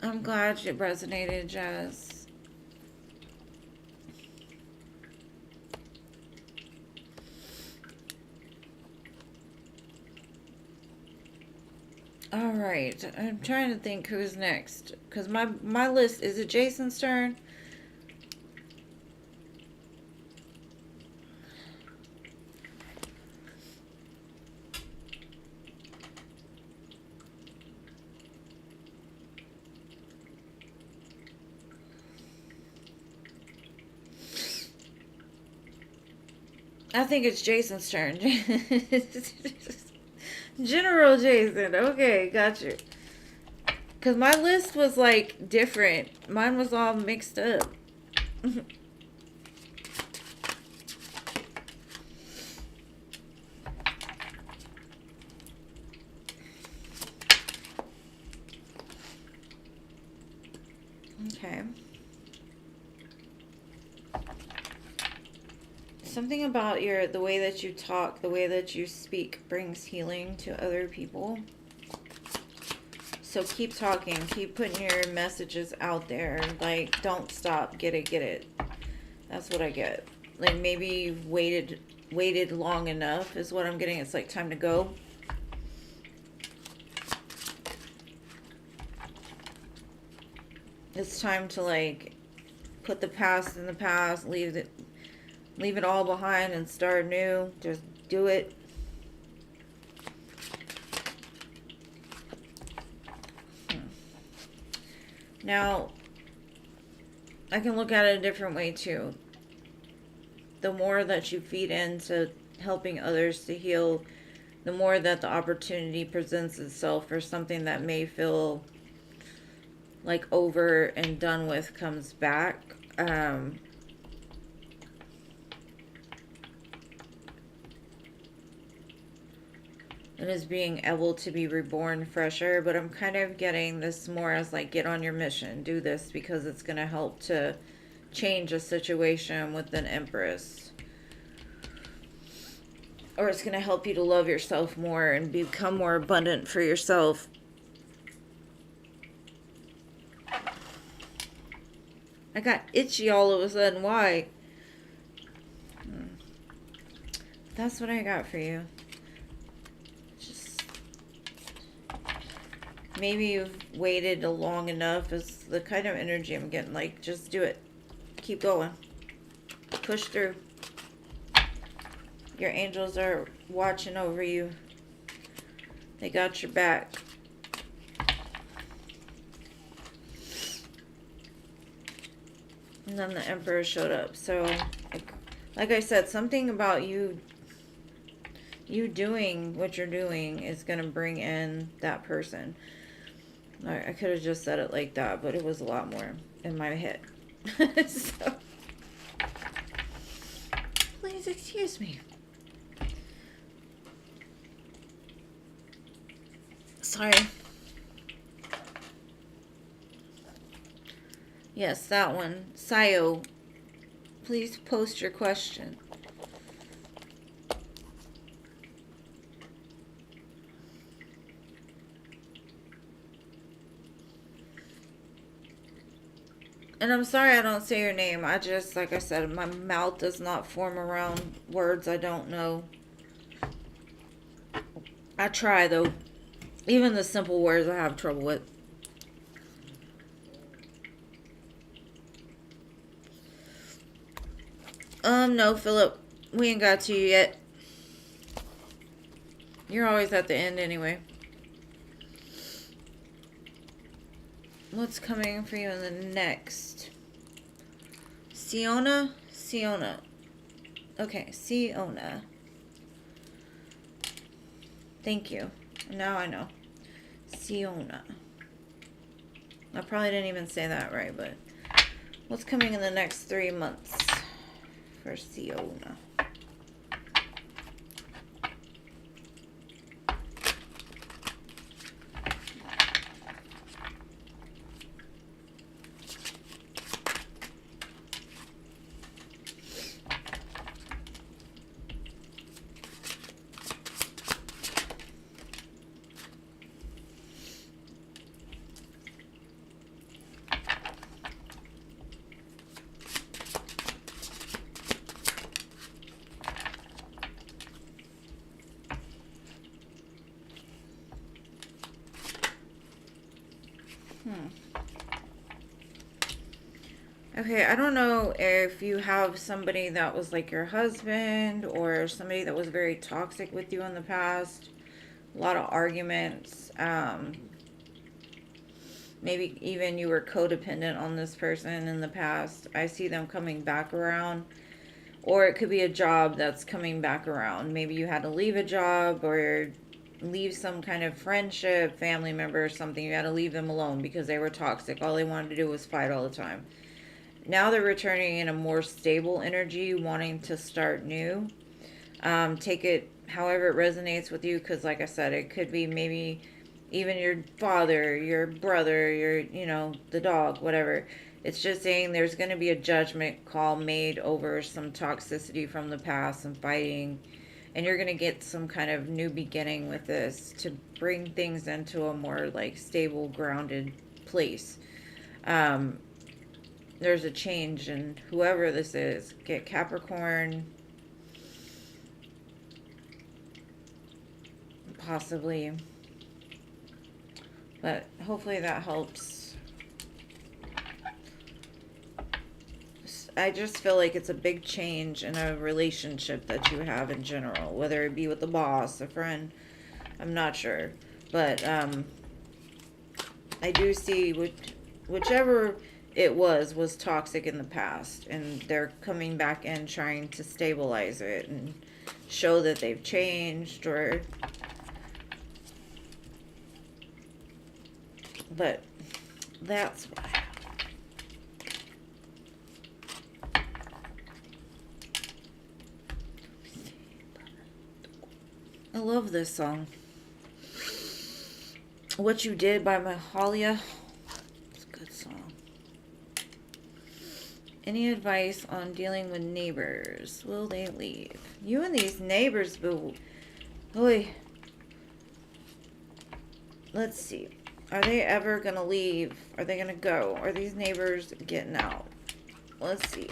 I'm glad it resonated, Jazz. All right, I'm trying to think who's next, because my list, is it Jason's turn? I think it's Jason's turn. General Jason. Okay, got you. Because my list was, like, different. Mine was all mixed up. Okay. Something about the way that you talk, the way that you speak brings healing to other people. So keep talking, keep putting your messages out there. Like, don't stop. Get it, get it. That's what I get. Like, maybe you've waited long enough is what I'm getting. It's like time to go. It's time to, like, put the past in the past, leave it all behind and start new. Just do it. Now, I can look at it a different way too. The more that you feed into helping others to heal, the more that the opportunity presents itself for something that may feel like over and done with comes back. It is being able to be reborn fresher, but I'm kind of getting this more as like, get on your mission, do this because it's going to help to change a situation with an empress, or it's going to help you to love yourself more and become more abundant for yourself. I got itchy all of a sudden. Why? That's what I got for you. Maybe you've waited long enough is the kind of energy I'm getting. Like, just do it. Keep going. Push through. Your angels are watching over you. They got your back. And then the Emperor showed up. So, like I said, something about you doing what you're doing is going to bring in that person. I could have just said it like that, but it was a lot more in my head. So, please excuse me. Sorry. Yes, that one. Sayo, please post your question. And I'm sorry I don't say your name. I just, like I said, my mouth does not form around words I don't know. I try, though. Even the simple words I have trouble with. No, Philip. We ain't got to you yet. You're always at the end anyway. What's coming for you in the next? Siona? Siona. Okay, Siona. Thank you. Now I know. Siona. I probably didn't even say that right, but what's coming in the next 3 months for Siona? Okay, I don't know if you have somebody that was like your husband or somebody that was very toxic with you in the past. A lot of arguments. Maybe even you were codependent on this person in the past. I see them coming back around. Or it could be a job that's coming back around. Maybe you had to leave a job or leave some kind of friendship, family member or something. You had to leave them alone because they were toxic. All they wanted to do was fight all the time. Now they're returning in a more stable energy, wanting to start new. Take it however it resonates with you, because like I said, it could be maybe even your father, your brother, the dog, whatever. It's just saying there's going to be a judgment call made over some toxicity from the past and fighting. And you're going to get some kind of new beginning with this to bring things into a more like stable, grounded place. Um, there's a change in whoever this is. Get Capricorn. Possibly. But hopefully that helps. I just feel like it's a big change in a relationship that you have in general, whether it be with the boss, a friend, I'm not sure. But I do see whichever it was toxic in the past, and they're coming back in trying to stabilize it and show that they've changed, or but that's why. I love this song. What You Did by Mahalia. It's a good song. Any advice on dealing with neighbors? Will they leave? You and these neighbors, boo. Oy. Let's see. Are they ever going to leave? Are they going to go? Are these neighbors getting out? Let's see.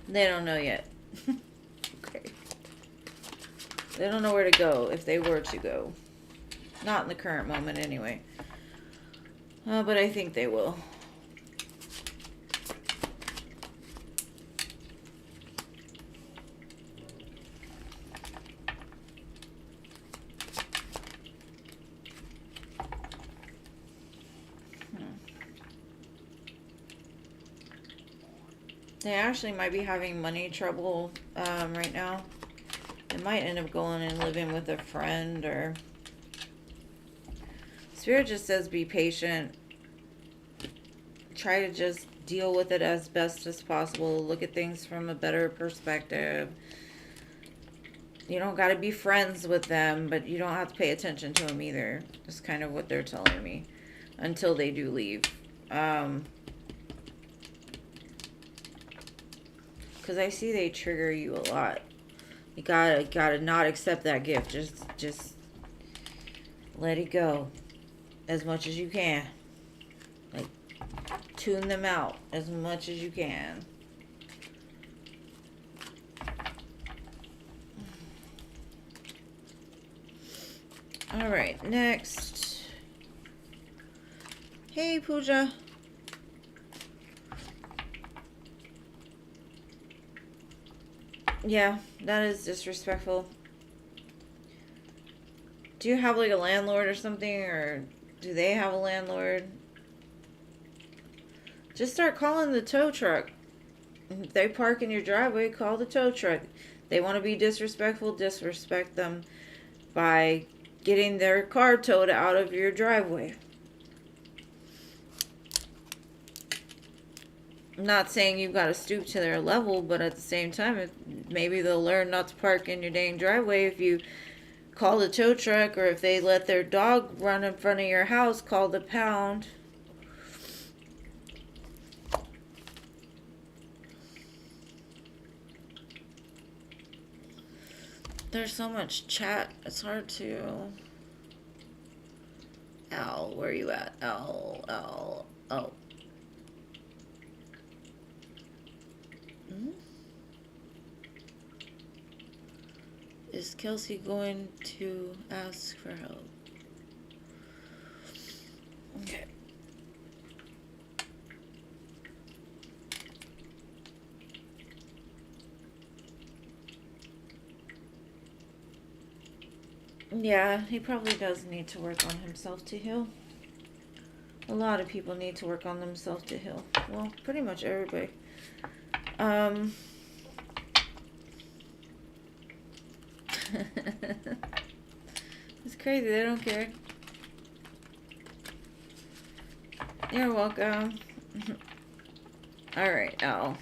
They don't know yet. Okay. They don't know where to go if they were to go. Not in the current moment anyway. But I think they will. They actually might be having money trouble right now. They might end up going and living with a friend, or Spirit just says be patient. Try to just deal with it as best as possible. Look at things from a better perspective. You don't got to be friends with them, but you don't have to pay attention to them either. That's kind of what they're telling me until they do leave. Because I see they trigger you a lot. You gotta not accept that gift. Just let it go as much as you can. Like, tune them out as much as you can. All right, next. Hey, Pooja. Yeah, that is disrespectful. Do you have like a landlord or something, or do they have a landlord? Just start calling the tow truck. If they park in your driveway, call the tow truck. They want to be disrespectful, disrespect them by getting their car towed out of your driveway. I'm not saying you've got to stoop to their level, but at the same time, maybe they'll learn not to park in your dang driveway if you call the tow truck, or if they let their dog run in front of your house, call the pound. There's so much chat, it's hard to... Al, where are you at? Al, oh. Is Kelsey going to ask for help? Okay. Yeah, he probably does need to work on himself to heal. A lot of people need to work on themselves to heal. Well, pretty much everybody. It's crazy, they don't care. You're welcome. Alright, Al.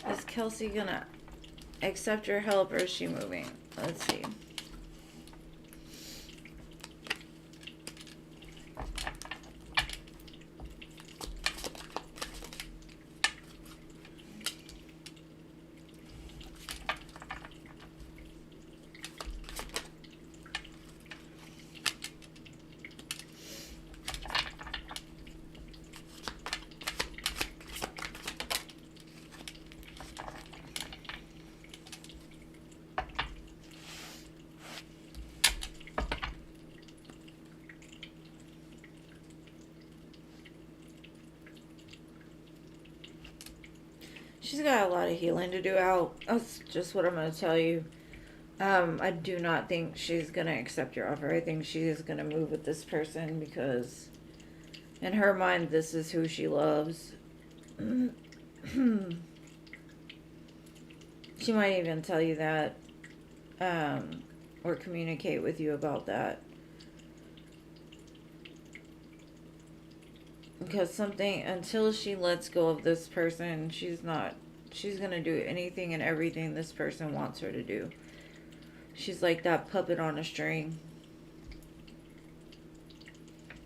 Is Kelsey gonna accept your help, or is she moving? Let's see. She's got a lot of healing to do out. That's just what I'm going to tell you. I do not think she's going to accept your offer. I think she is going to move with this person because in her mind, this is who she loves. She might even tell you that, or communicate with you about that. Because until she lets go of this person, she's going to do anything and everything this person wants her to do. She's like that puppet on a string.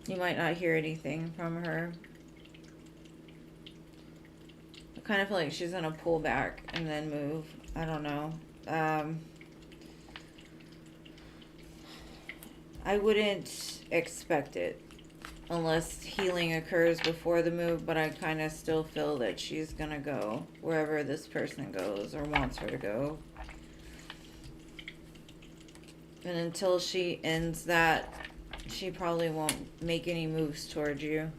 You might not hear anything from her. I kind of feel like she's going to pull back and then move. I don't know. I wouldn't expect it unless healing occurs before the move, but I kind of still feel that she's going to go wherever this person goes or wants her to go. And until she ends that, she probably won't make any moves towards you.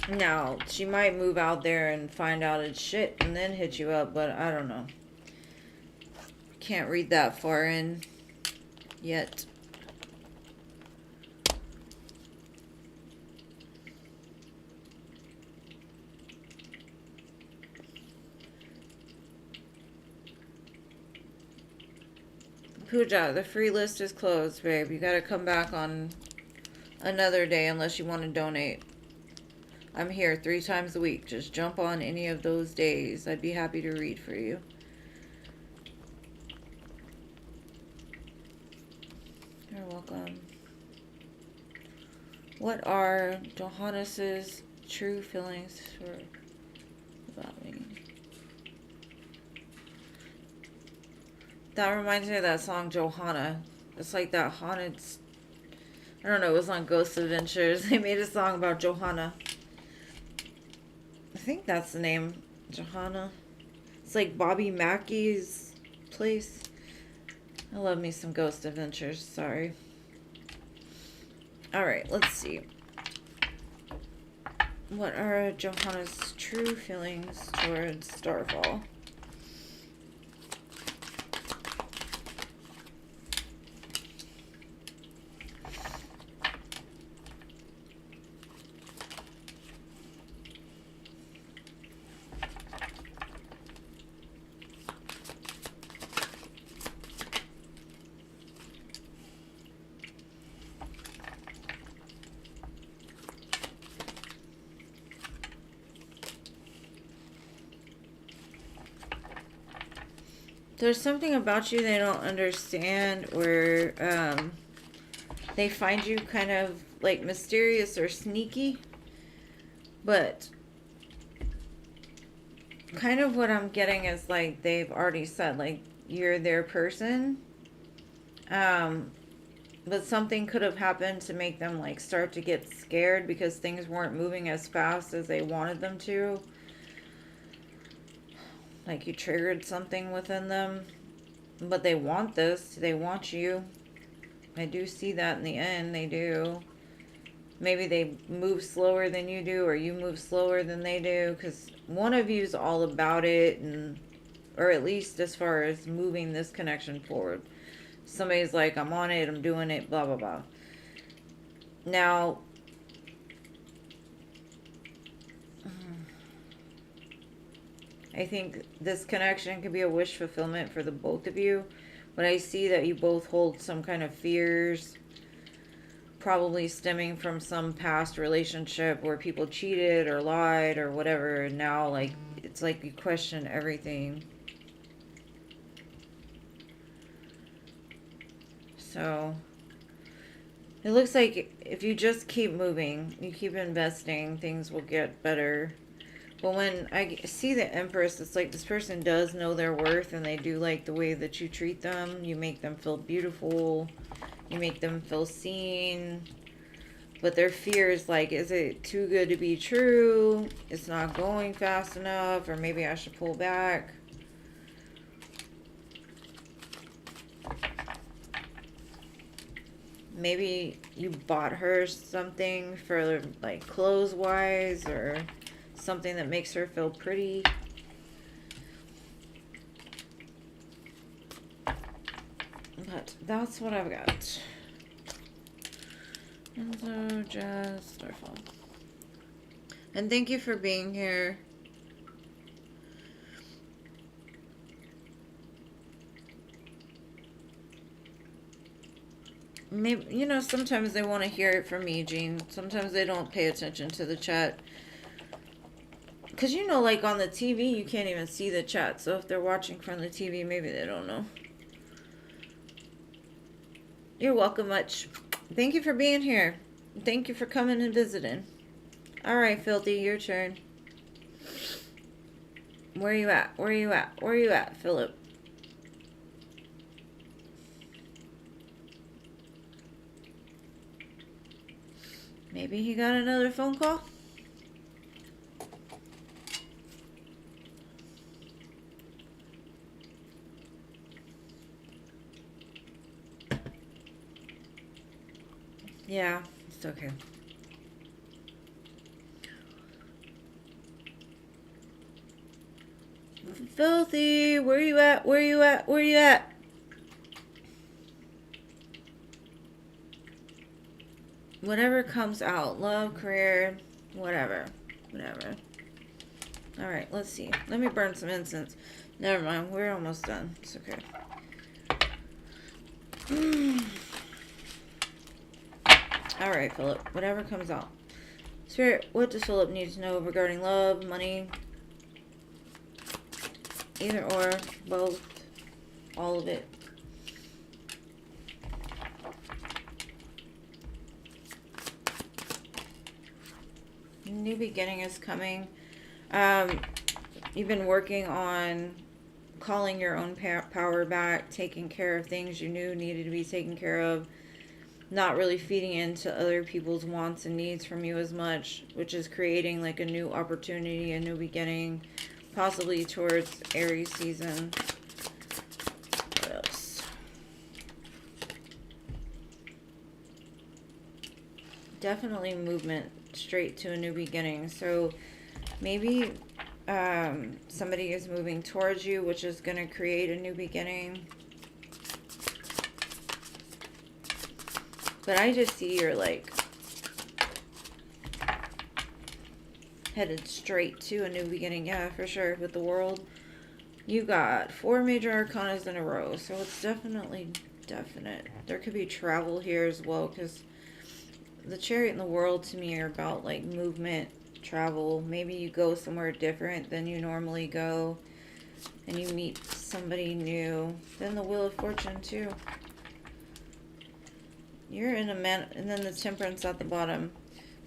Now, she might move out there and find out it's shit and then hit you up, but I don't know. Can't read that far in yet. Pooja, the free list is closed, babe. You gotta come back on another day unless you want to donate. I'm here 3 times a week. Just jump on any of those days. I'd be happy to read for you. You're welcome. What are Johannes's true feelings about me? That reminds me of that song Johanna. It's like that haunted. I don't know. It was on Ghost Adventures. They made a song about Johanna. I think that's the name, Johanna. It's like Bobby Mackey's place. I love me some Ghost Adventures. Sorry. Alright, let's see. What are Johanna's true feelings towards Starfall? There's something about you they don't understand, or they find you kind of like mysterious or sneaky, but kind of what I'm getting is like they've already said like you're their person, but something could have happened to make them like start to get scared because things weren't moving as fast as they wanted them to. Like you triggered something within them. But they want this. They want you. I do see that in the end. They do. Maybe they move slower than you do, or you move slower than they do. Because one of you's all about it. Or at least as far as moving this connection forward. Somebody's like, I'm on it. I'm doing it. Blah, blah, blah. Now, I think this connection could be a wish fulfillment for the both of you. But I see that you both hold some kind of fears, probably stemming from some past relationship where people cheated or lied or whatever, and now like it's like you question everything. So it looks like if you just keep moving, you keep investing, things will get better. But when I see the Empress, it's like this person does know their worth and they do like the way that you treat them. You make them feel beautiful. You make them feel seen. But their fear is like, is it too good to be true? It's not going fast enough, or maybe I should pull back. Maybe you bought her something for like clothes wise, or something that makes her feel pretty. But that's what I've got. And so just Starfall. And thank you for being here. Maybe, you know, sometimes they want to hear it from me, Jean. Sometimes they don't pay attention to the chat. Because, you know, like on the TV, you can't even see the chat. So if they're watching from the TV, maybe they don't know. You're welcome much. Thank you for being here. Thank you for coming and visiting. Alright, Filthy, your turn. Where you at? Where you at? Where you at, Philip? Maybe he got another phone call? Yeah, it's okay. Filthy, where you at? Where you at? Where you at? Whatever comes out. Love, career, whatever. Whatever. Alright, let's see. Let me burn some incense. Never mind, we're almost done. It's okay. Alright, Philip. Whatever comes out. Spirit, what does Philip need to know regarding love, money? Either or, both, all of it. New beginning is coming. You've been working on calling your own power back, taking care of things you knew needed to be taken care of, not really feeding into other people's wants and needs from you as much, which is creating like a new opportunity, a new beginning, possibly towards Aries season. What else? Definitely movement straight to a new beginning. So maybe somebody is moving towards you, which is going to create a new beginning. But I just see you're like headed straight to a new beginning. Yeah, for sure. With the World, you got 4 major arcanas in a row. So it's definitely definite. There could be travel here as well, because the Chariot and the World to me are about like movement, travel. Maybe you go somewhere different than you normally go, and you meet somebody new. Then the Wheel of Fortune too. You're in a man, and then the Temperance at the bottom.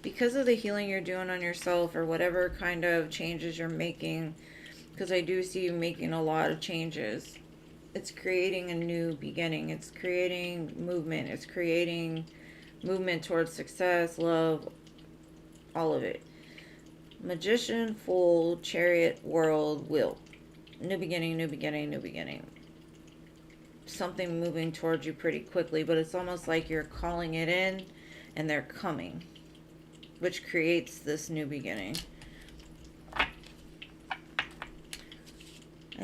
Because of the healing you're doing on yourself, or whatever kind of changes you're making, because I do see you making a lot of changes. It's creating a new beginning. It's creating movement. It's creating movement towards success, love, all of it. Magician, Fool, Chariot, World, Wheel. New beginning, new beginning, new beginning. Something moving towards you pretty quickly, but it's almost like you're calling it in and they're coming, which creates this new beginning. I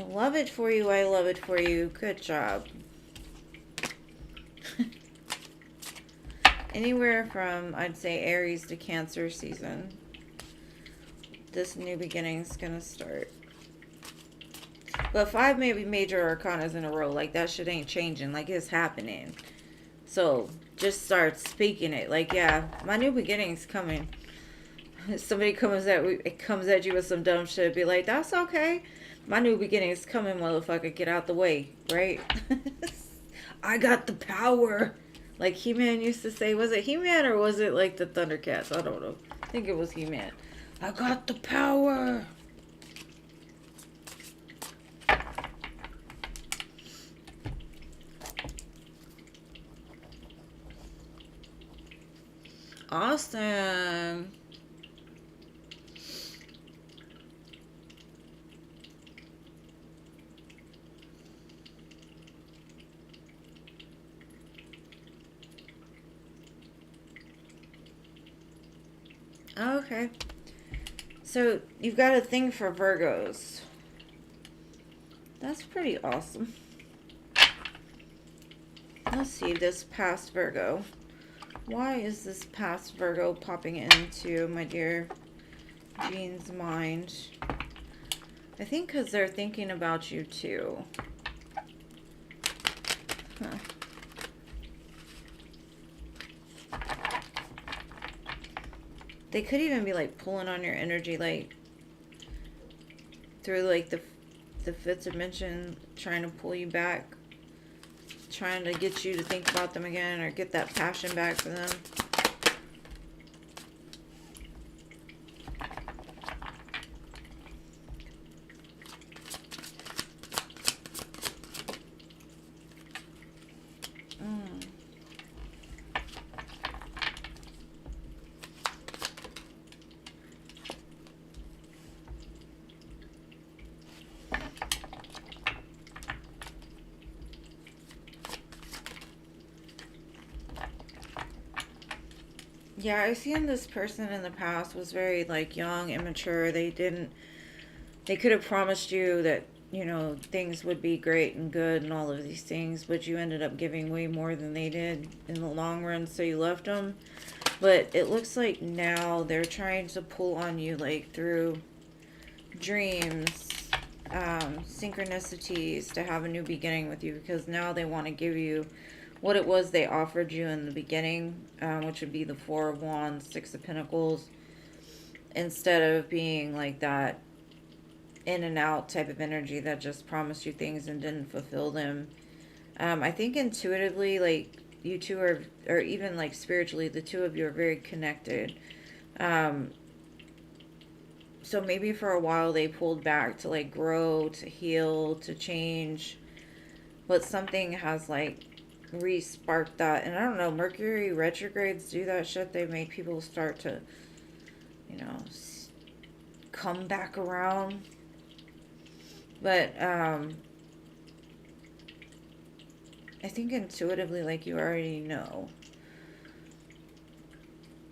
love it for you. I love it for you. Good job. Anywhere from, I'd say, Aries to Cancer season, this new beginning is going to start. But 5 maybe major arcanas in a row, like that shit ain't changing, like it's happening. So just start speaking it. Like, yeah, my new beginning's coming. Somebody comes at you with some dumb shit, be like, that's okay. My new beginning's coming, motherfucker. Get out the way, right? I got the power. Like He-Man used to say. Was it He-Man or was it like the Thundercats? I don't know. I think it was He-Man. I got the power. Awesome. Okay. So you've got a thing for Virgos. That's pretty awesome. Let's see this past Virgo. Why is this past Virgo popping into my dear Jean's mind? I think because they're thinking about you too. Huh. They could even be like pulling on your energy, like through like the fifth dimension, trying to pull you back, trying to get you to think about them again or get that passion back for them. Yeah, I seen this person in the past was very like young, immature. They could have promised you that, things would be great and good and all of these things, but you ended up giving way more than they did in the long run, so you left them. But it looks like now they're trying to pull on you like through dreams, synchronicities to have a new beginning with you, because now they want to give you what it was they offered you in the beginning, which would be the Four of Wands, Six of Pentacles, instead of being like that in and out type of energy that just promised you things and didn't fulfill them. I think intuitively, like, you two are, or even like spiritually, the two of you are very connected. Um, so maybe for a while they pulled back to like grow, to heal, to change, but something has like re-sparked that. And I don't know, Mercury retrogrades do that shit. They make people start to, you know, come back around. But I think intuitively, like, you already know.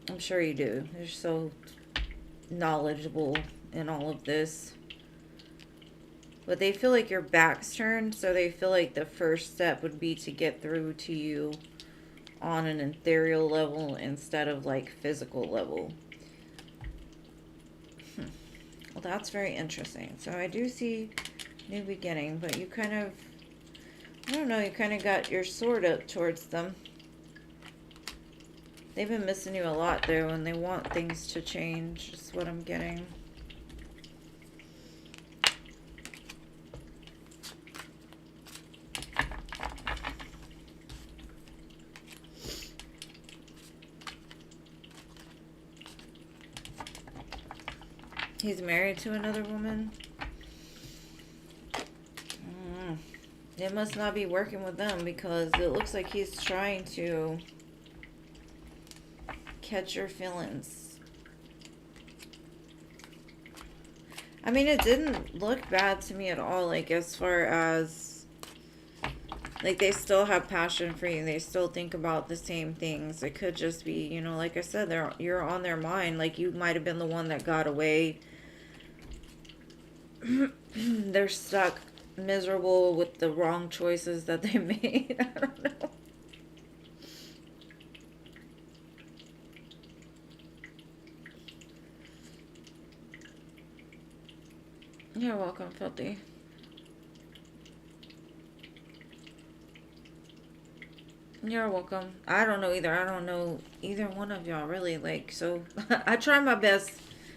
I'm sure you do. You're so knowledgeable in all of this. But they feel like your back's turned, so they feel like the first step would be to get through to you on an ethereal level instead of like physical level. Well, that's very interesting. So I do see new beginning, but you kind of, I don't know, you kind of got your sword up towards them. They've been missing you a lot there when they want things to change, is what I'm getting. He's married to another woman. It must not be working with them, because it looks like he's trying to catch your feelings. I mean, it didn't look bad to me at all, like, as far as, like, they still have passion for you. They still think about the same things. It could just be, like I said, you're on their mind. Like, you might have been the one that got away. They're stuck miserable with the wrong choices that they made. I don't know. You're welcome, Filthy. You're welcome. I don't know either. I don't know either one of y'all really. Like, so I try my best.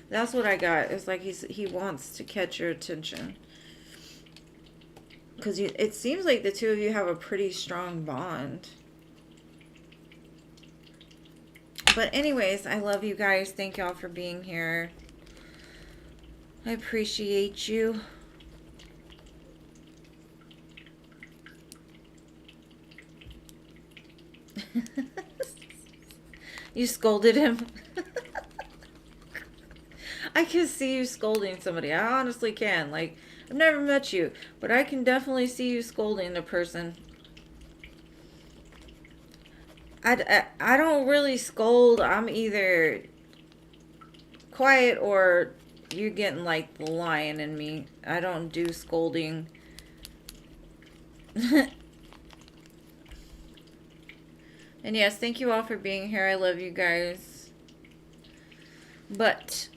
That's what I got. It's like he wants to catch your attention. Because it seems like the two of you have a pretty strong bond. But anyways, I love you guys. Thank y'all for being here. I appreciate you. You scolded him. I can see you scolding somebody. I honestly can. Like, I've never met you, but I can definitely see you scolding a person. I don't really scold. I'm either quiet or you're getting like the lion in me. I don't do scolding. And yes, thank you all for being here. I love you guys. But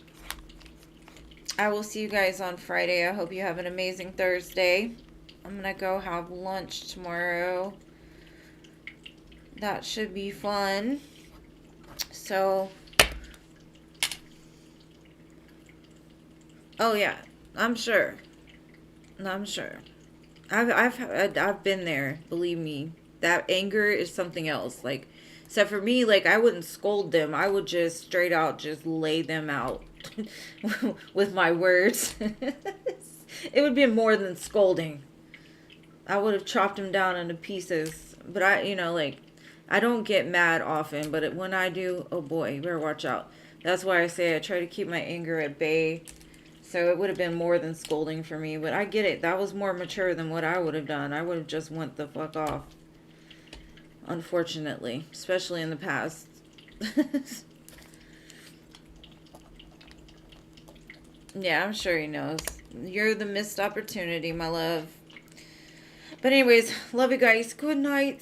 I will see you guys on Friday. I hope you have an amazing Thursday. I'm going to go have lunch tomorrow. That should be fun. So, oh yeah, I'm sure. I'm sure. I've been there. Believe me, that anger is something else. Like, except for me, like I wouldn't scold them. I would just straight out just lay them out with my words. It would be more than scolding. I would have chopped them down into pieces. But like, I don't get mad often. But when I do, oh boy, you better watch out. That's why I say I try to keep my anger at bay. So it would have been more than scolding for me. But I get it. That was more mature than what I would have done. I would have just went the fuck off. Unfortunately. Especially in the past. Yeah, I'm sure he knows. You're the missed opportunity, my love. But anyways, love you guys. Good night.